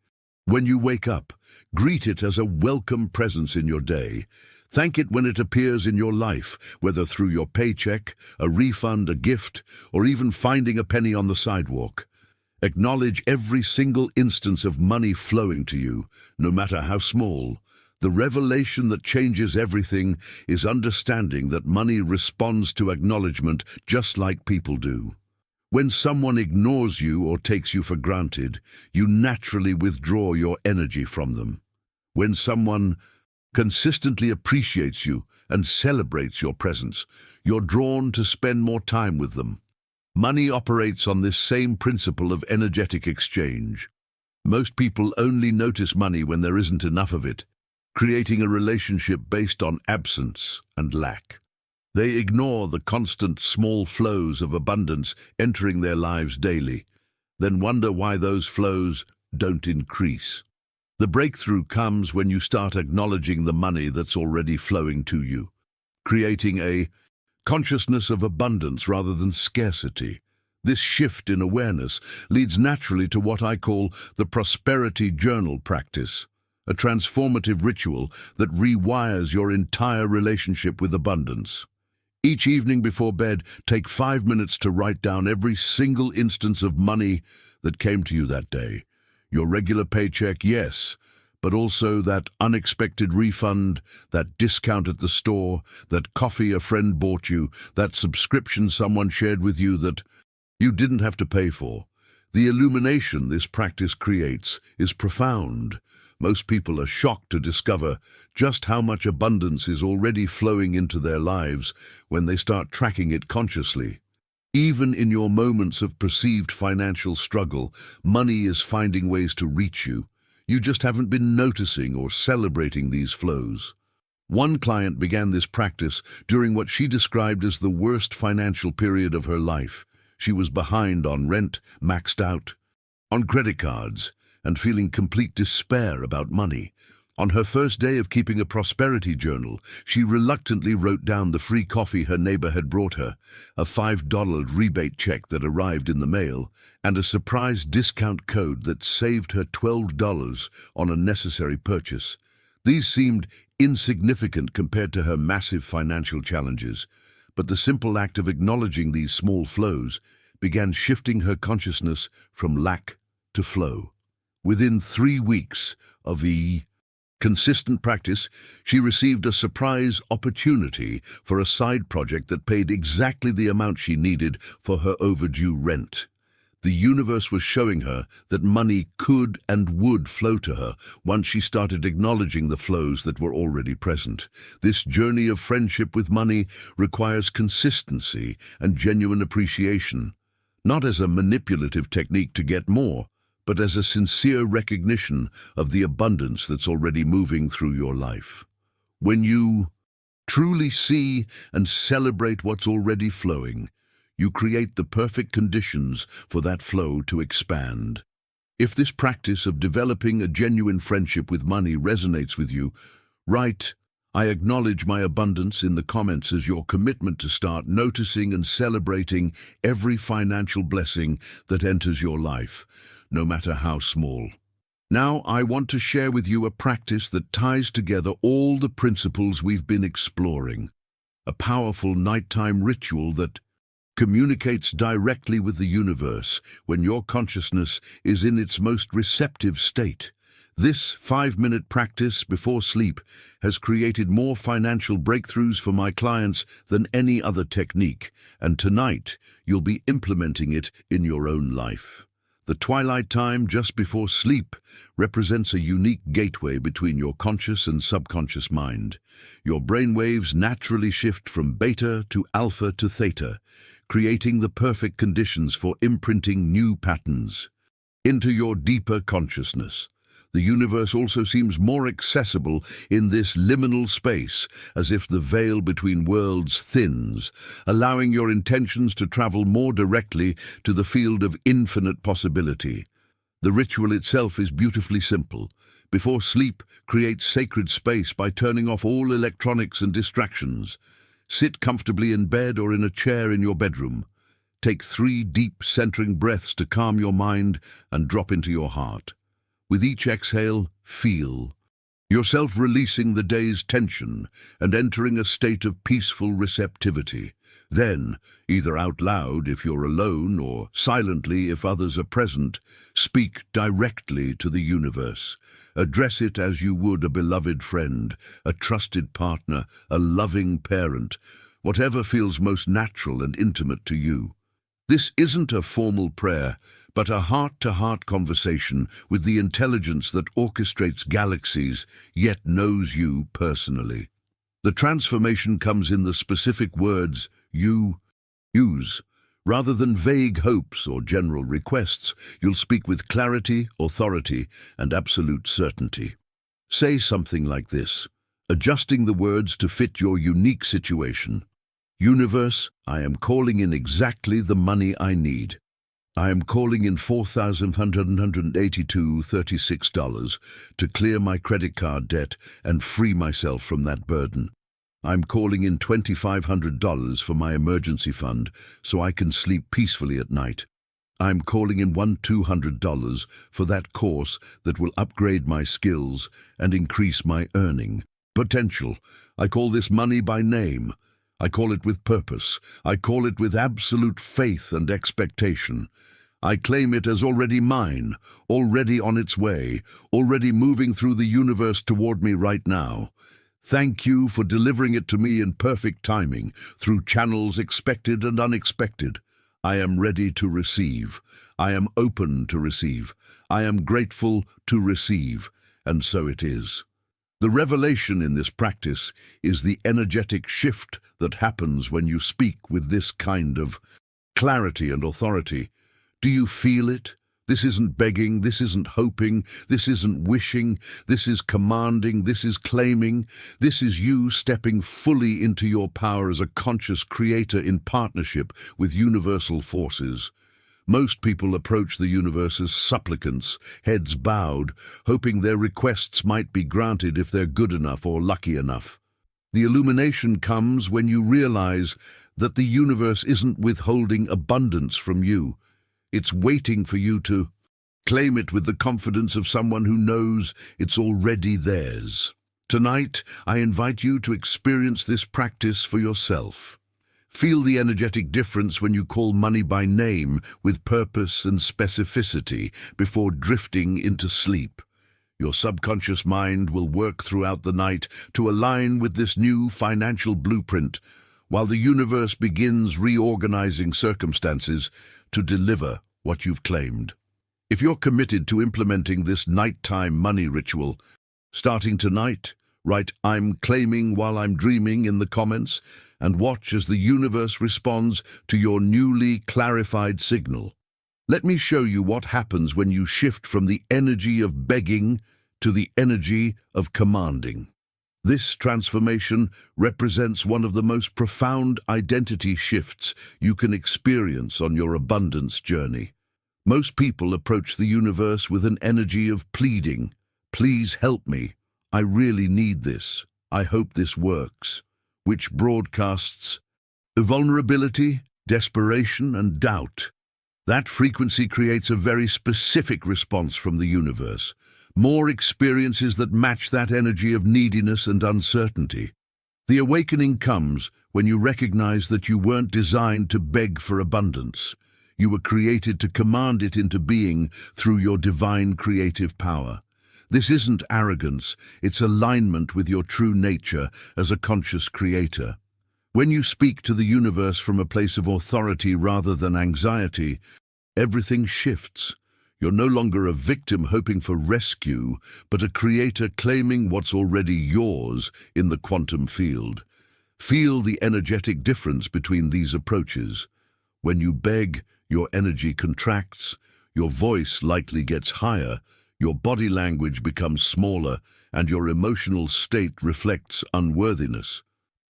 When you wake up, greet it as a welcome presence in your day. Thank it when it appears in your life, whether through your paycheck, a refund, a gift, or even finding a penny on the sidewalk. Acknowledge every single instance of money flowing to you, no matter how small. The revelation that changes everything is understanding that money responds to acknowledgement just like people do. When someone ignores you or takes you for granted, you naturally withdraw your energy from them. When someone consistently appreciates you and celebrates your presence, you're drawn to spend more time with them. Money operates on this same principle of energetic exchange. Most people only notice money when there isn't enough of it, creating a relationship based on absence and lack. They ignore the constant small flows of abundance entering their lives daily, then wonder why those flows don't increase. The breakthrough comes when you start acknowledging the money that's already flowing to you, creating a consciousness of abundance rather than scarcity. This shift in awareness leads naturally to what I call the prosperity journal practice, a transformative ritual that rewires your entire relationship with abundance. Each evening before bed, take 5 minutes to write down every single instance of money that came to you that day. Your regular paycheck, yes, but also that unexpected refund, that discount at the store, that coffee a friend bought you, that subscription someone shared with you that you didn't have to pay for. The illumination this practice creates is profound. Most people are shocked to discover just how much abundance is already flowing into their lives when they start tracking it consciously. Even in your moments of perceived financial struggle, money is finding ways to reach you. You just haven't been noticing or celebrating these flows. One client began this practice during what she described as the worst financial period of her life. She was behind on rent, maxed out on credit cards, and feeling complete despair about money. On her first day of keeping a prosperity journal, she reluctantly wrote down the free coffee her neighbor had brought her, a $5 rebate check that arrived in the mail, and a surprise discount code that saved her $12 on a necessary purchase. These seemed insignificant compared to her massive financial challenges, but the simple act of acknowledging these small flows began shifting her consciousness from lack to flow. Within 3 weeks of consistent practice, she received a surprise opportunity for a side project that paid exactly the amount she needed for her overdue rent. The universe was showing her that money could and would flow to her once she started acknowledging the flows that were already present. This journey of friendship with money requires consistency and genuine appreciation, not as a manipulative technique to get more, but as a sincere recognition of the abundance that's already moving through your life. When you truly see and celebrate what's already flowing, you create the perfect conditions for that flow to expand. If this practice of developing a genuine friendship with money resonates with you, write, "I acknowledge my abundance" in the comments as your commitment to start noticing and celebrating every financial blessing that enters your life, no matter how small. Now I want to share with you a practice that ties together all the principles we've been exploring. A powerful nighttime ritual that communicates directly with the universe when your consciousness is in its most receptive state. This 5-minute practice before sleep has created more financial breakthroughs for my clients than any other technique, and tonight you'll be implementing it in your own life. The twilight time just before sleep represents a unique gateway between your conscious and subconscious mind. Your brainwaves naturally shift from beta to alpha to theta, creating the perfect conditions for imprinting new patterns into your deeper consciousness. The universe also seems more accessible in this liminal space, as if the veil between worlds thins, allowing your intentions to travel more directly to the field of infinite possibility. The ritual itself is beautifully simple. Before sleep, create sacred space by turning off all electronics and distractions. Sit comfortably in bed or in a chair in your bedroom. Take 3 deep, centering breaths to calm your mind and drop into your heart. With each exhale, feel yourself releasing the day's tension and entering a state of peaceful receptivity. Then, either out loud if you're alone or silently if others are present, speak directly to the universe. Address it as you would a beloved friend, a trusted partner, a loving parent, whatever feels most natural and intimate to you. This isn't a formal prayer, but a heart-to-heart conversation with the intelligence that orchestrates galaxies, yet knows you personally. The transformation comes in the specific words you use. Rather than vague hopes or general requests, you'll speak with clarity, authority, and absolute certainty. Say something like this, adjusting the words to fit your unique situation. Universe, I am calling in exactly the money I need. I am calling in $4,182.36 to clear my credit card debt and free myself from that burden. I'm calling in $2,500 for my emergency fund so I can sleep peacefully at night. I'm calling in $200 for that course that will upgrade my skills and increase my earning potential. I call this money by name. I call it with purpose. I call it with absolute faith and expectation. I claim it as already mine, already on its way, already moving through the universe toward me right now. Thank you for delivering it to me in perfect timing, through channels expected and unexpected. I am ready to receive. I am open to receive. I am grateful to receive. And so it is. The revelation in this practice is the energetic shift that happens when you speak with this kind of clarity and authority. Do you feel it? This isn't begging, this isn't hoping, this isn't wishing, this is commanding, this is claiming. This is you stepping fully into your power as a conscious creator in partnership with universal forces. Most people approach the universe as supplicants, heads bowed, hoping their requests might be granted if they're good enough or lucky enough. The illumination comes when you realize that the universe isn't withholding abundance from you. It's waiting for you to claim it with the confidence of someone who knows it's already theirs. Tonight, I invite you to experience this practice for yourself. Feel the energetic difference when you call money by name with purpose and specificity before drifting into sleep. Your subconscious mind will work throughout the night to align with this new financial blueprint, while the universe begins reorganizing circumstances to deliver what you've claimed. If you're committed to implementing this nighttime money ritual, starting tonight, write "I'm claiming while I'm dreaming" in the comments and watch as the universe responds to your newly clarified signal. Let me show you what happens when you shift from the energy of begging to the energy of commanding. This transformation represents one of the most profound identity shifts you can experience on your abundance journey. Most people approach the universe with an energy of pleading. Please help me. I really need this. I hope this works. Which broadcasts vulnerability, desperation, and doubt. That frequency creates a very specific response from the universe. More experiences that match that energy of neediness and uncertainty. The awakening comes when you recognize that you weren't designed to beg for abundance. You were created to command it into being through your divine creative power. This isn't arrogance, it's alignment with your true nature as a conscious creator. When you speak to the universe from a place of authority rather than anxiety, everything shifts. You're no longer a victim hoping for rescue, but a creator claiming what's already yours in the quantum field. Feel the energetic difference between these approaches. When you beg, your energy contracts, your voice likely gets higher, your body language becomes smaller, and your emotional state reflects unworthiness.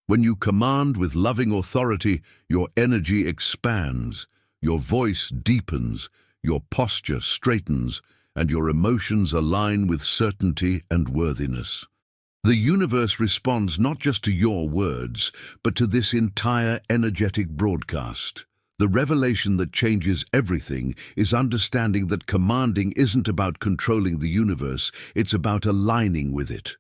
When you command with loving authority, your energy expands, your voice deepens, your posture straightens, and your emotions align with certainty and worthiness. The universe responds not just to your words, but to this entire energetic broadcast. The revelation that changes everything is understanding that commanding isn't about controlling the universe, it's about aligning with it.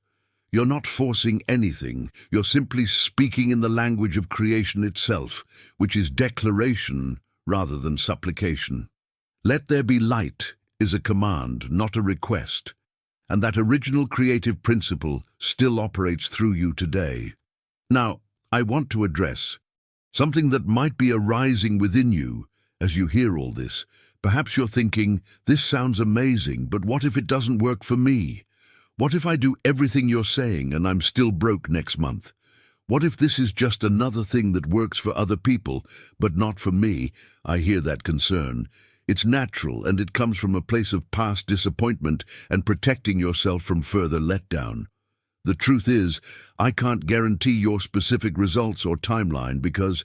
You're not forcing anything, you're simply speaking in the language of creation itself, which is declaration rather than supplication. Let there be light is a command, not a request, and that original creative principle still operates through you today. Now, I want to address something that might be arising within you As you hear all this, perhaps you're thinking, this sounds amazing, but what if it doesn't work for me? What if I do everything you're saying and I'm still broke next month? What if this is just another thing that works for other people, but not for me? I hear that concern. It's natural, and it comes from a place of past disappointment and protecting yourself from further letdown. The truth is, I can't guarantee your specific results or timeline because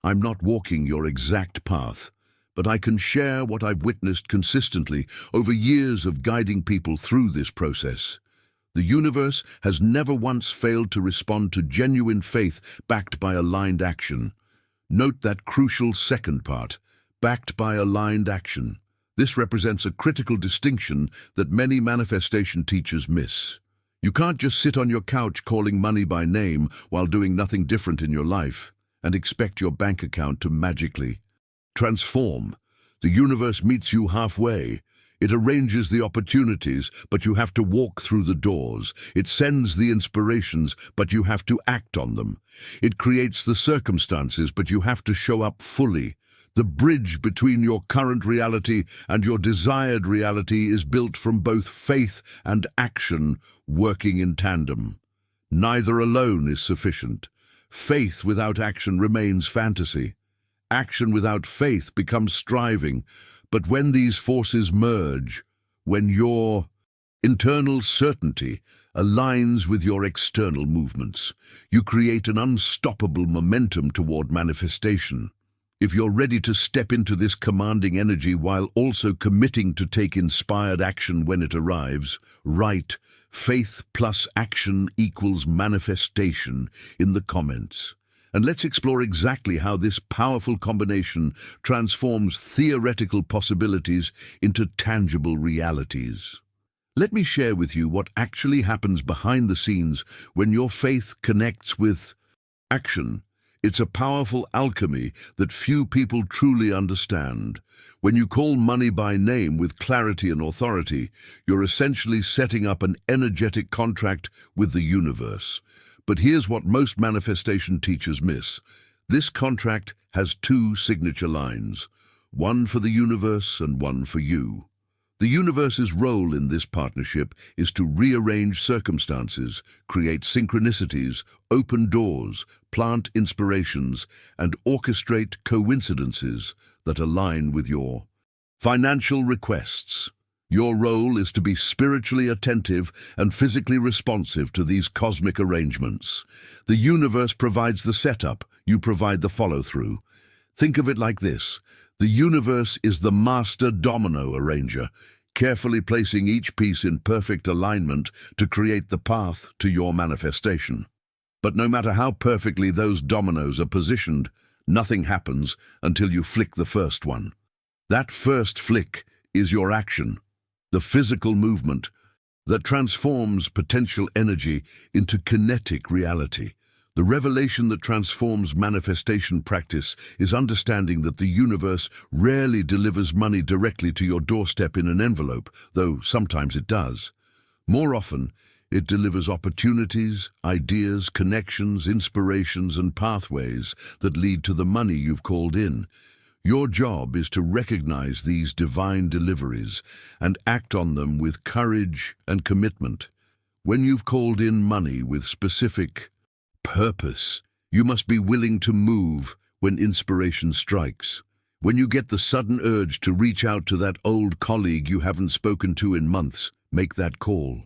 I'm not walking your exact path. But I can share what I've witnessed consistently over years of guiding people through this process. The universe has never once failed to respond to genuine faith backed by aligned action. Note that crucial second part, backed by aligned action. This represents a critical distinction that many manifestation teachers miss. You can't just sit on your couch calling money by name while doing nothing different in your life and expect your bank account to magically transform. The universe meets you halfway. It arranges the opportunities, but you have to walk through the doors. It sends the inspirations, but you have to act on them. It creates the circumstances, but you have to show up fully. The bridge between your current reality and your desired reality is built from both faith and action working in tandem. Neither alone is sufficient. Faith without action remains fantasy. Action without faith becomes striving. But when these forces merge, when your internal certainty aligns with your external movements, you create an unstoppable momentum toward manifestation. If you're ready to step into this commanding energy while also committing to take inspired action when it arrives, write "faith plus action equals manifestation" in the comments. And let's explore exactly how this powerful combination transforms theoretical possibilities into tangible realities. Let me share with you what actually happens behind the scenes when your faith connects with action. It's a powerful alchemy that few people truly understand. When you call money by name with clarity and authority, you're essentially setting up an energetic contract with the universe. But here's what most manifestation teachers miss. This contract has two signature lines, one for the universe and one for you. The universe's role in this partnership is to rearrange circumstances, create synchronicities, open doors, plant inspirations, and orchestrate coincidences that align with your financial requests. Your role is to be spiritually attentive and physically responsive to these cosmic arrangements. The universe provides the setup, you provide the follow-through. Think of it like this. The universe is the master domino arranger, carefully placing each piece in perfect alignment to create the path to your manifestation. But no matter how perfectly those dominoes are positioned, nothing happens until you flick the first one. That first flick is your action, the physical movement that transforms potential energy into kinetic reality. The revelation that transforms manifestation practice is understanding that the universe rarely delivers money directly to your doorstep in an envelope, though sometimes it does. More often, it delivers opportunities, ideas, connections, inspirations, and pathways that lead to the money you've called in. Your job is to recognize these divine deliveries and act on them with courage and commitment. When you've called in money with specific purpose, you must be willing to move when inspiration strikes. When you get the sudden urge to reach out to that old colleague you haven't spoken to in months, make that call.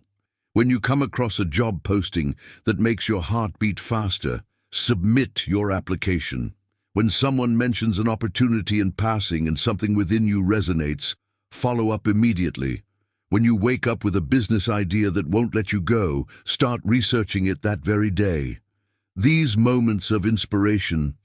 When you come across a job posting that makes your heart beat faster, submit your application. When someone mentions an opportunity in passing and something within you resonates, follow up immediately. When you wake up with a business idea that won't let you go, start researching it that very day. These moments of inspiration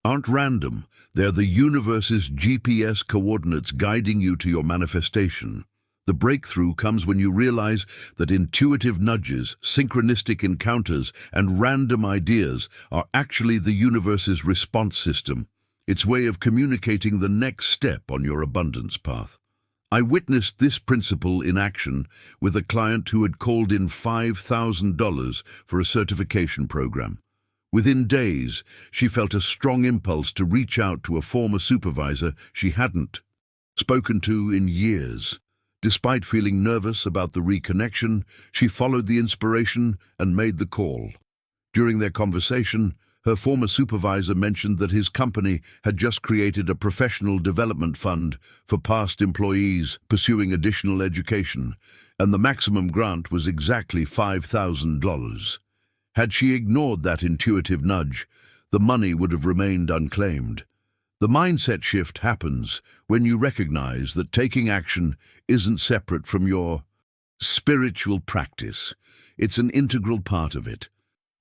aren't random. They're the universe's GPS coordinates guiding you to your manifestation. The breakthrough comes when you realize that intuitive nudges, synchronistic encounters, and random ideas are actually the universe's response system, its way of communicating the next step on your abundance path. I witnessed this principle in action with a client who had called in $5,000 for a certification program. Within days, she felt a strong impulse to reach out to a former supervisor she hadn't spoken to in years. Despite feeling nervous about the reconnection, she followed the inspiration and made the call. During their conversation, her former supervisor mentioned that his company had just created a professional development fund for past employees pursuing additional education, and the maximum grant was exactly $5,000. Had she ignored that intuitive nudge, the money would have remained unclaimed. The mindset shift happens when you recognize that taking action isn't separate from your spiritual practice. It's an integral part of it.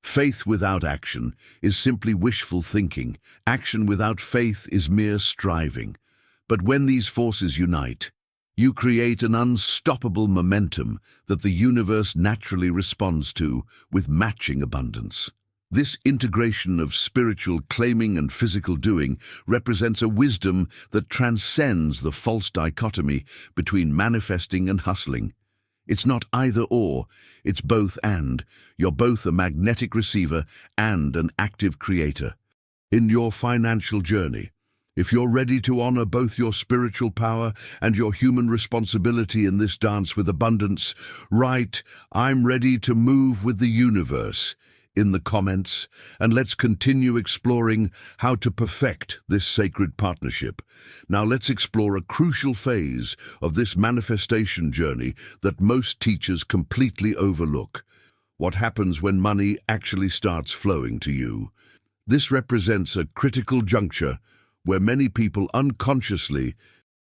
Faith without action is simply wishful thinking. Action without faith is mere striving. But when these forces unite, you create an unstoppable momentum that the universe naturally responds to with matching abundance. This integration of spiritual claiming and physical doing represents a wisdom that transcends the false dichotomy between manifesting and hustling. It's not either or, it's both and. You're both a magnetic receiver and an active creator. In your financial journey, if you're ready to honor both your spiritual power and your human responsibility in this dance with abundance, write, "I'm ready to move with the universe," in the comments, and let's continue exploring how to perfect this sacred partnership. Now let's explore a crucial phase of this manifestation journey that most teachers completely overlook. What happens when money actually starts flowing to you? This represents a critical juncture where many people unconsciously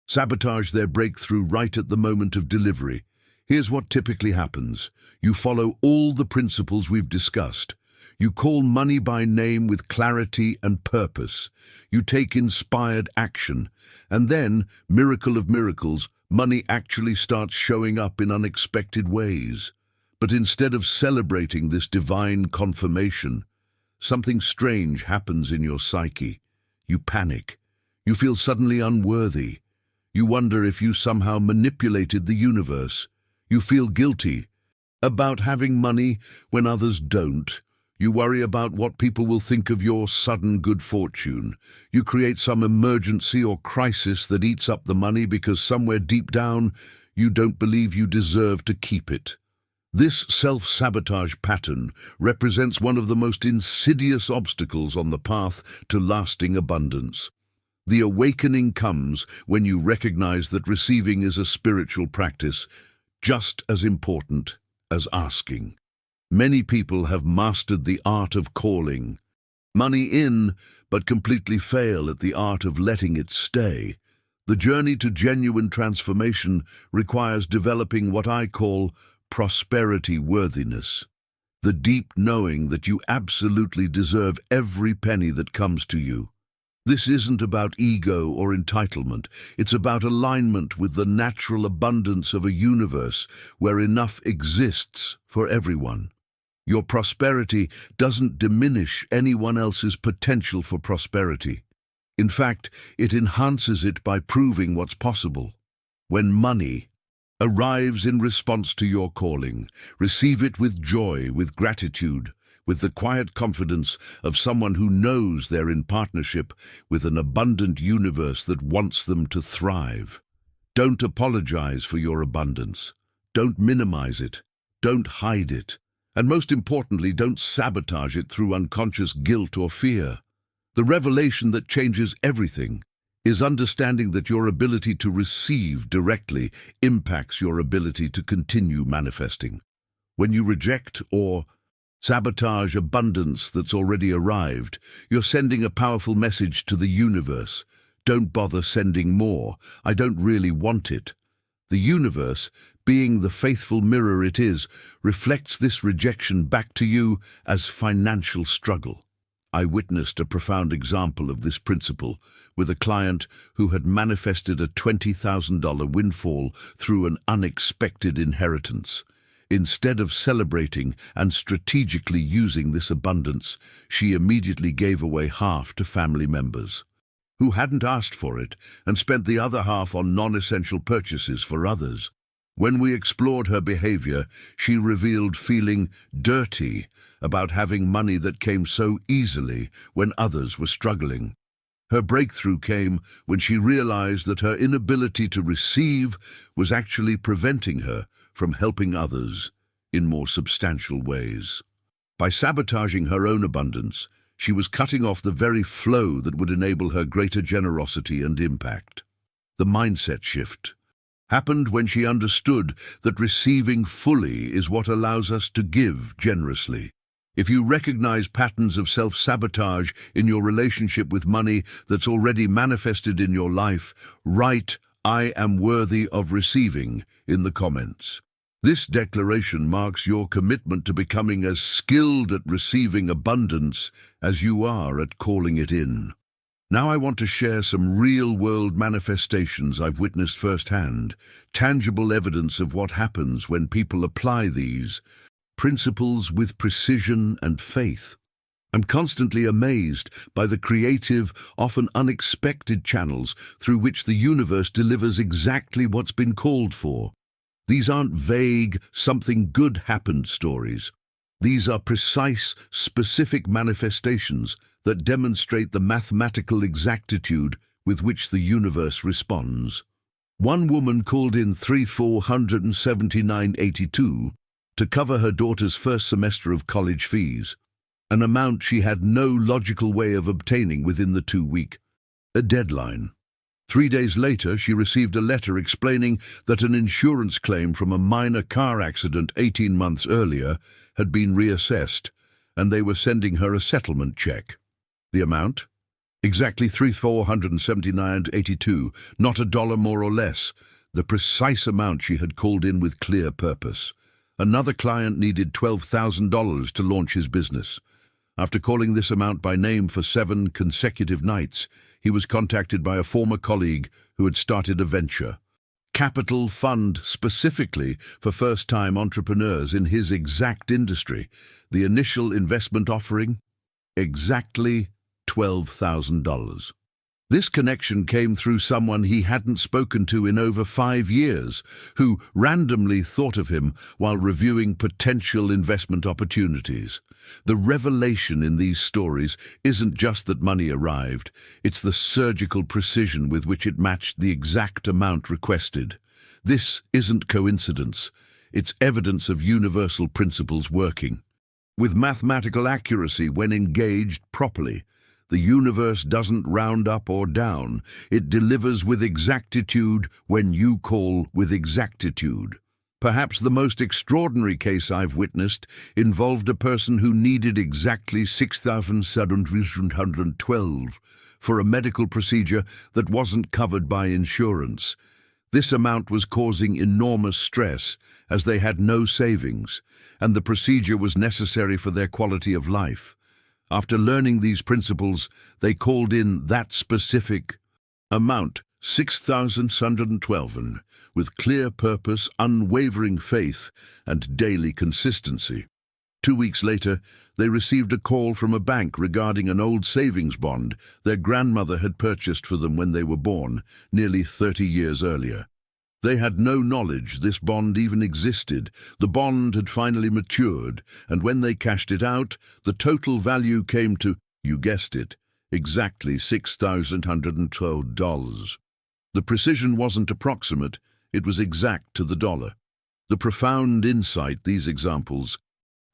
sabotage their breakthrough right at the moment of delivery. Here's what typically happens. You follow all the principles we've discussed. You call money by name with clarity and purpose. You take inspired action. And then, miracle of miracles, money actually starts showing up in unexpected ways. But instead of celebrating this divine confirmation, something strange happens in your psyche. You panic. You feel suddenly unworthy. You wonder if you somehow manipulated the universe. You feel guilty about having money when others don't. You worry about what people will think of your sudden good fortune. You create some emergency or crisis that eats up the money because somewhere deep down you don't believe you deserve to keep it. This self-sabotage pattern represents one of the most insidious obstacles on the path to lasting abundance. The awakening comes when you recognize that receiving is a spiritual practice just as important as asking. Many people have mastered the art of calling money in, but completely fail at the art of letting it stay. The journey to genuine transformation requires developing what I call prosperity worthiness, the deep knowing that you absolutely deserve every penny that comes to you. This isn't about ego or entitlement. It's about alignment with the natural abundance of a universe where enough exists for everyone. Your prosperity doesn't diminish anyone else's potential for prosperity. In fact, it enhances it by proving what's possible. When money arrives in response to your calling, receive it with joy, with gratitude, with the quiet confidence of someone who knows they're in partnership with an abundant universe that wants them to thrive. Don't apologize for your abundance. Don't minimize it. Don't hide it. And most importantly, don't sabotage it through unconscious guilt or fear. The revelation that changes everything is understanding that your ability to receive directly impacts your ability to continue manifesting. When you reject or sabotage abundance that's already arrived, you're sending a powerful message to the universe. Don't bother sending more. I don't really want it. The universe, being the faithful mirror it is, reflects this rejection back to you as financial struggle. I witnessed a profound example of this principle with a client who had manifested a $20,000 windfall through an unexpected inheritance. Instead of celebrating and strategically using this abundance, she immediately gave away half to family members who hadn't asked for it and spent the other half on non-essential purchases for others. When we explored her behavior, she revealed feeling dirty about having money that came so easily when others were struggling. Her breakthrough came when she realized that her inability to receive was actually preventing her from helping others in more substantial ways. By sabotaging her own abundance, she was cutting off the very flow that would enable her greater generosity and impact. The mindset shift happened when she understood that receiving fully is what allows us to give generously. If you recognize patterns of self-sabotage in your relationship with money that's already manifested in your life, write "I am worthy of receiving" in the comments. This declaration marks your commitment to becoming as skilled at receiving abundance as you are at calling it in. Now I want to share some real-world manifestations I've witnessed firsthand, tangible evidence of what happens when people apply these principles with precision and faith. I'm constantly amazed by the creative, often unexpected channels through which the universe delivers exactly what's been called for. These aren't vague, something good happened stories. These are precise, specific manifestations that demonstrate the mathematical exactitude with which the universe responds. One woman called in $3,479.82 to cover her daughter's first semester of college fees, an amount she had no logical way of obtaining within the 2-week deadline. 3 days later, she received a letter explaining that an insurance claim from a minor car accident 18 months earlier had been reassessed, and they were sending her a settlement check. The amount? Exactly $3,479.82, not a dollar more or less, the precise amount she had called in with clear purpose. Another client needed $12,000 to launch his business. After calling this amount by name for 7 consecutive nights, he was contacted by a former colleague who had started a venture capital fund specifically for first-time entrepreneurs in his exact industry. The initial investment offering? Exactly $12,000. This connection came through someone he hadn't spoken to in over 5 years, who randomly thought of him while reviewing potential investment opportunities. The revelation in these stories isn't just that money arrived, it's the surgical precision with which it matched the exact amount requested. This isn't coincidence, it's evidence of universal principles working. With mathematical accuracy when engaged properly, the universe doesn't round up or down. It delivers with exactitude when you call with exactitude. Perhaps the most extraordinary case I've witnessed involved a person who needed exactly $6,712 for a medical procedure that wasn't covered by insurance. This amount was causing enormous stress as they had no savings, and the procedure was necessary for their quality of life. After learning these principles, they called in that specific amount, $6,712, with clear purpose, unwavering faith, and daily consistency. 2 weeks later, they received a call from a bank regarding an old savings bond their grandmother had purchased for them when they were born, nearly 30 years earlier. They had no knowledge this bond even existed. The bond had finally matured, and when they cashed it out, the total value came to, you guessed it, exactly $6,112. The precision wasn't approximate, it was exact to the dollar. The profound insight these examples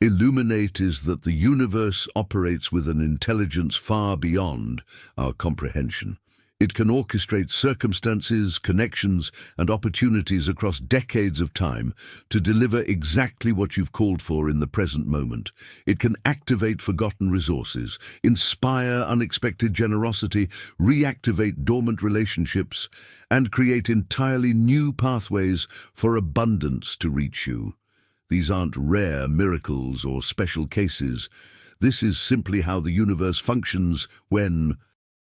illuminate is that the universe operates with an intelligence far beyond our comprehension. It can orchestrate circumstances, connections, and opportunities across decades of time to deliver exactly what you've called for in the present moment. It can activate forgotten resources, inspire unexpected generosity, reactivate dormant relationships, and create entirely new pathways for abundance to reach you. These aren't rare miracles or special cases. This is simply how the universe functions when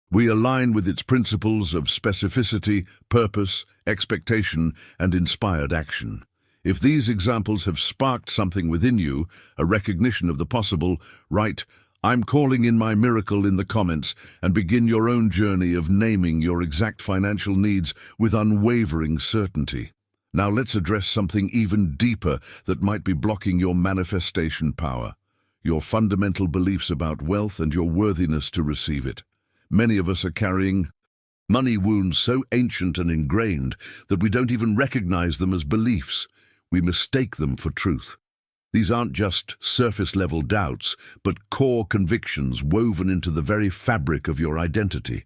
we align with its principles of specificity, purpose, expectation, and inspired action. If these examples have sparked something within you, a recognition of the possible, write, "I'm calling in my miracle" in the comments and begin your own journey of naming your exact financial needs with unwavering certainty. Now let's address something even deeper that might be blocking your manifestation power, your fundamental beliefs about wealth and your worthiness to receive it. Many of us are carrying money wounds so ancient and ingrained that we don't even recognize them as beliefs. We mistake them for truth. These aren't just surface-level doubts, but core convictions woven into the very fabric of your identity.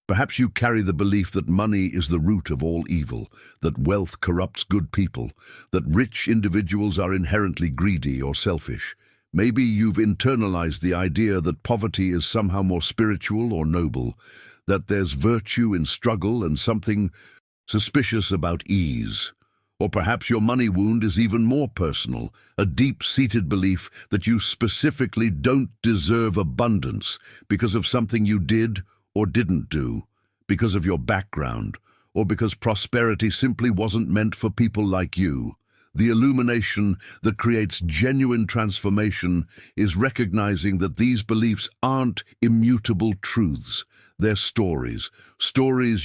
Perhaps you carry the belief that money is the root of all evil, that wealth corrupts good people, that rich individuals are inherently greedy or selfish. Maybe you've internalized the idea that poverty is somehow more spiritual or noble, that there's virtue in struggle and something suspicious about ease. Or perhaps your money wound is even more personal, a deep-seated belief that you specifically don't deserve abundance because of something you did or didn't do, because of your background, or because prosperity simply wasn't meant for people like you. The illumination that creates genuine transformation is recognizing that these beliefs aren't immutable truths. They're stories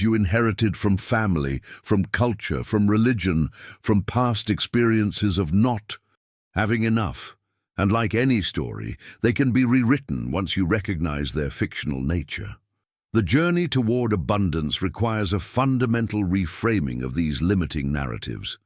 you inherited from family, from culture, from religion, from past experiences of not having enough. And like any story, they can be rewritten once you recognize their fictional nature. The journey toward abundance requires a fundamental reframing of these limiting narratives.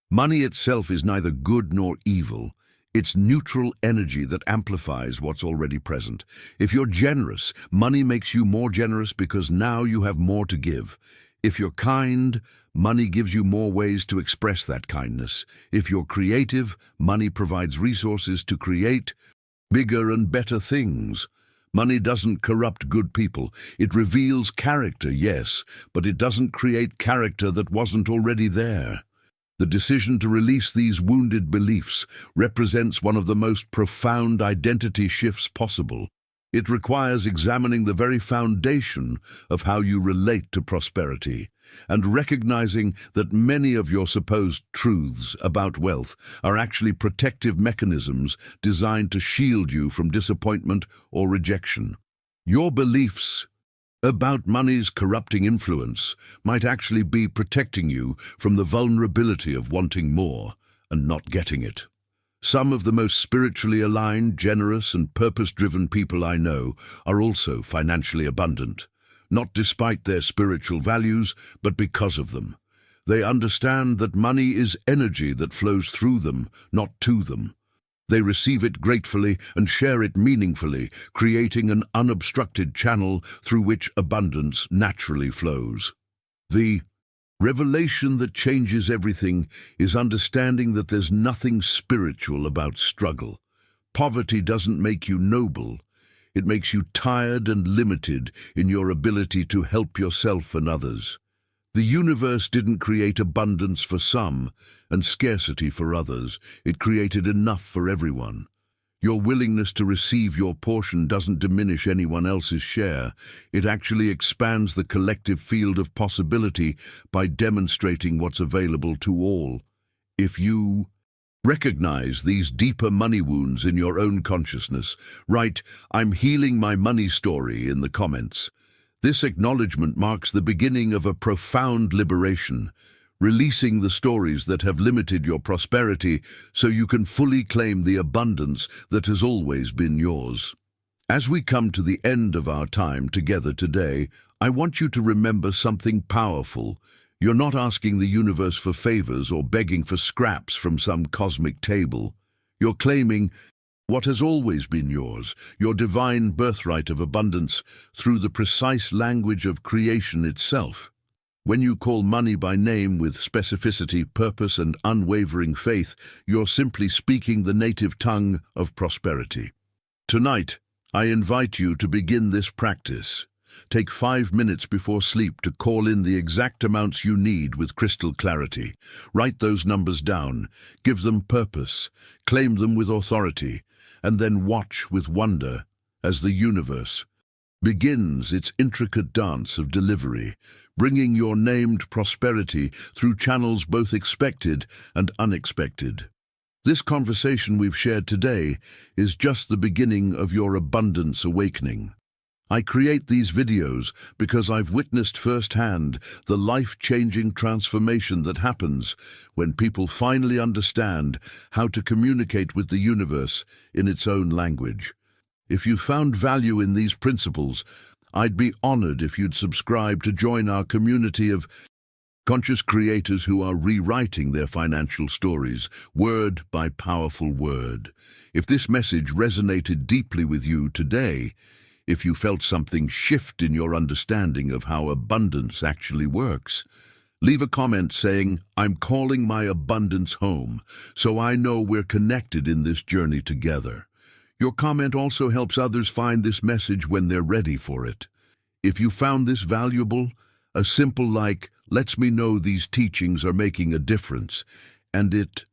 Money itself is neither good nor evil. It's neutral energy that amplifies what's already present. If you're generous, money makes you more generous because now you have more to give. If you're kind, money gives you more ways to express that kindness. If you're creative, money provides resources to create bigger and better things. Money doesn't corrupt good people. It reveals character, yes, but it doesn't create character that wasn't already there. The decision to release these wounded beliefs represents one of the most profound identity shifts possible. It requires examining the very foundation of how you relate to prosperity and recognizing that many of your supposed truths about wealth are actually protective mechanisms designed to shield you from disappointment or rejection. Your beliefs about money's corrupting influence might actually be protecting you from the vulnerability of wanting more and not getting it. Some of the most spiritually aligned, generous, and purpose-driven people I know are also financially abundant, not despite their spiritual values, but because of them. They understand that money is energy that flows through them, not to them. They receive it gratefully and share it meaningfully, creating an unobstructed channel through which abundance naturally flows. The revelation that changes everything is understanding that there's nothing spiritual about struggle. Poverty doesn't make you noble. It makes you tired and limited in your ability to help yourself and others. The universe didn't create abundance for some and scarcity for others. It created enough for everyone. Your willingness to receive your portion doesn't diminish anyone else's share. It actually expands the collective field of possibility by demonstrating what's available to all. If you recognize these deeper money wounds in your own consciousness, write, "I'm healing my money story" in the comments. This acknowledgement marks the beginning of a profound liberation, releasing the stories that have limited your prosperity so you can fully claim the abundance that has always been yours. As we come to the end of our time together today, I want you to remember something powerful. You're not asking the universe for favors or begging for scraps from some cosmic table. You're claiming what has always been yours, your divine birthright of abundance, through the precise language of creation itself. When you call money by name with specificity, purpose, and unwavering faith, you're simply speaking the native tongue of prosperity. Tonight, I invite you to begin this practice. Take 5 minutes before sleep to call in the exact amounts you need with crystal clarity. Write those numbers down, give them purpose, claim them with authority, and then watch with wonder as the universe begins its intricate dance of delivery, bringing your named prosperity through channels both expected and unexpected. This conversation we've shared today is just the beginning of your abundance awakening. I create these videos because I've witnessed firsthand the life-changing transformation that happens when people finally understand how to communicate with the universe in its own language. If you found value in these principles, I'd be honored if you'd subscribe to join our community of conscious creators who are rewriting their financial stories, word by powerful word. If this message resonated deeply with you today, if you felt something shift in your understanding of how abundance actually works, leave a comment saying, "I'm calling my abundance home," so I know we're connected in this journey together. Your comment also helps others find this message when they're ready for it. If you found this valuable, a simple like lets me know these teachings are making a difference, and it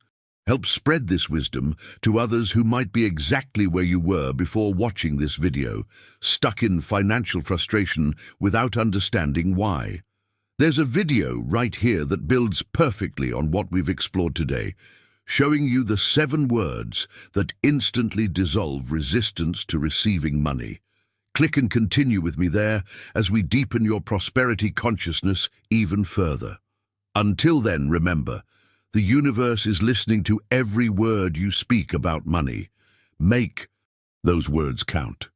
helps spread this wisdom to others who might be exactly where you were before watching this video, stuck in financial frustration without understanding why. There's a video right here that builds perfectly on what we've explored today, showing you the 7 words that instantly dissolve resistance to receiving money. Click and continue with me there as we deepen your prosperity consciousness even further. Until then, remember, the universe is listening to every word you speak about money. Make those words count.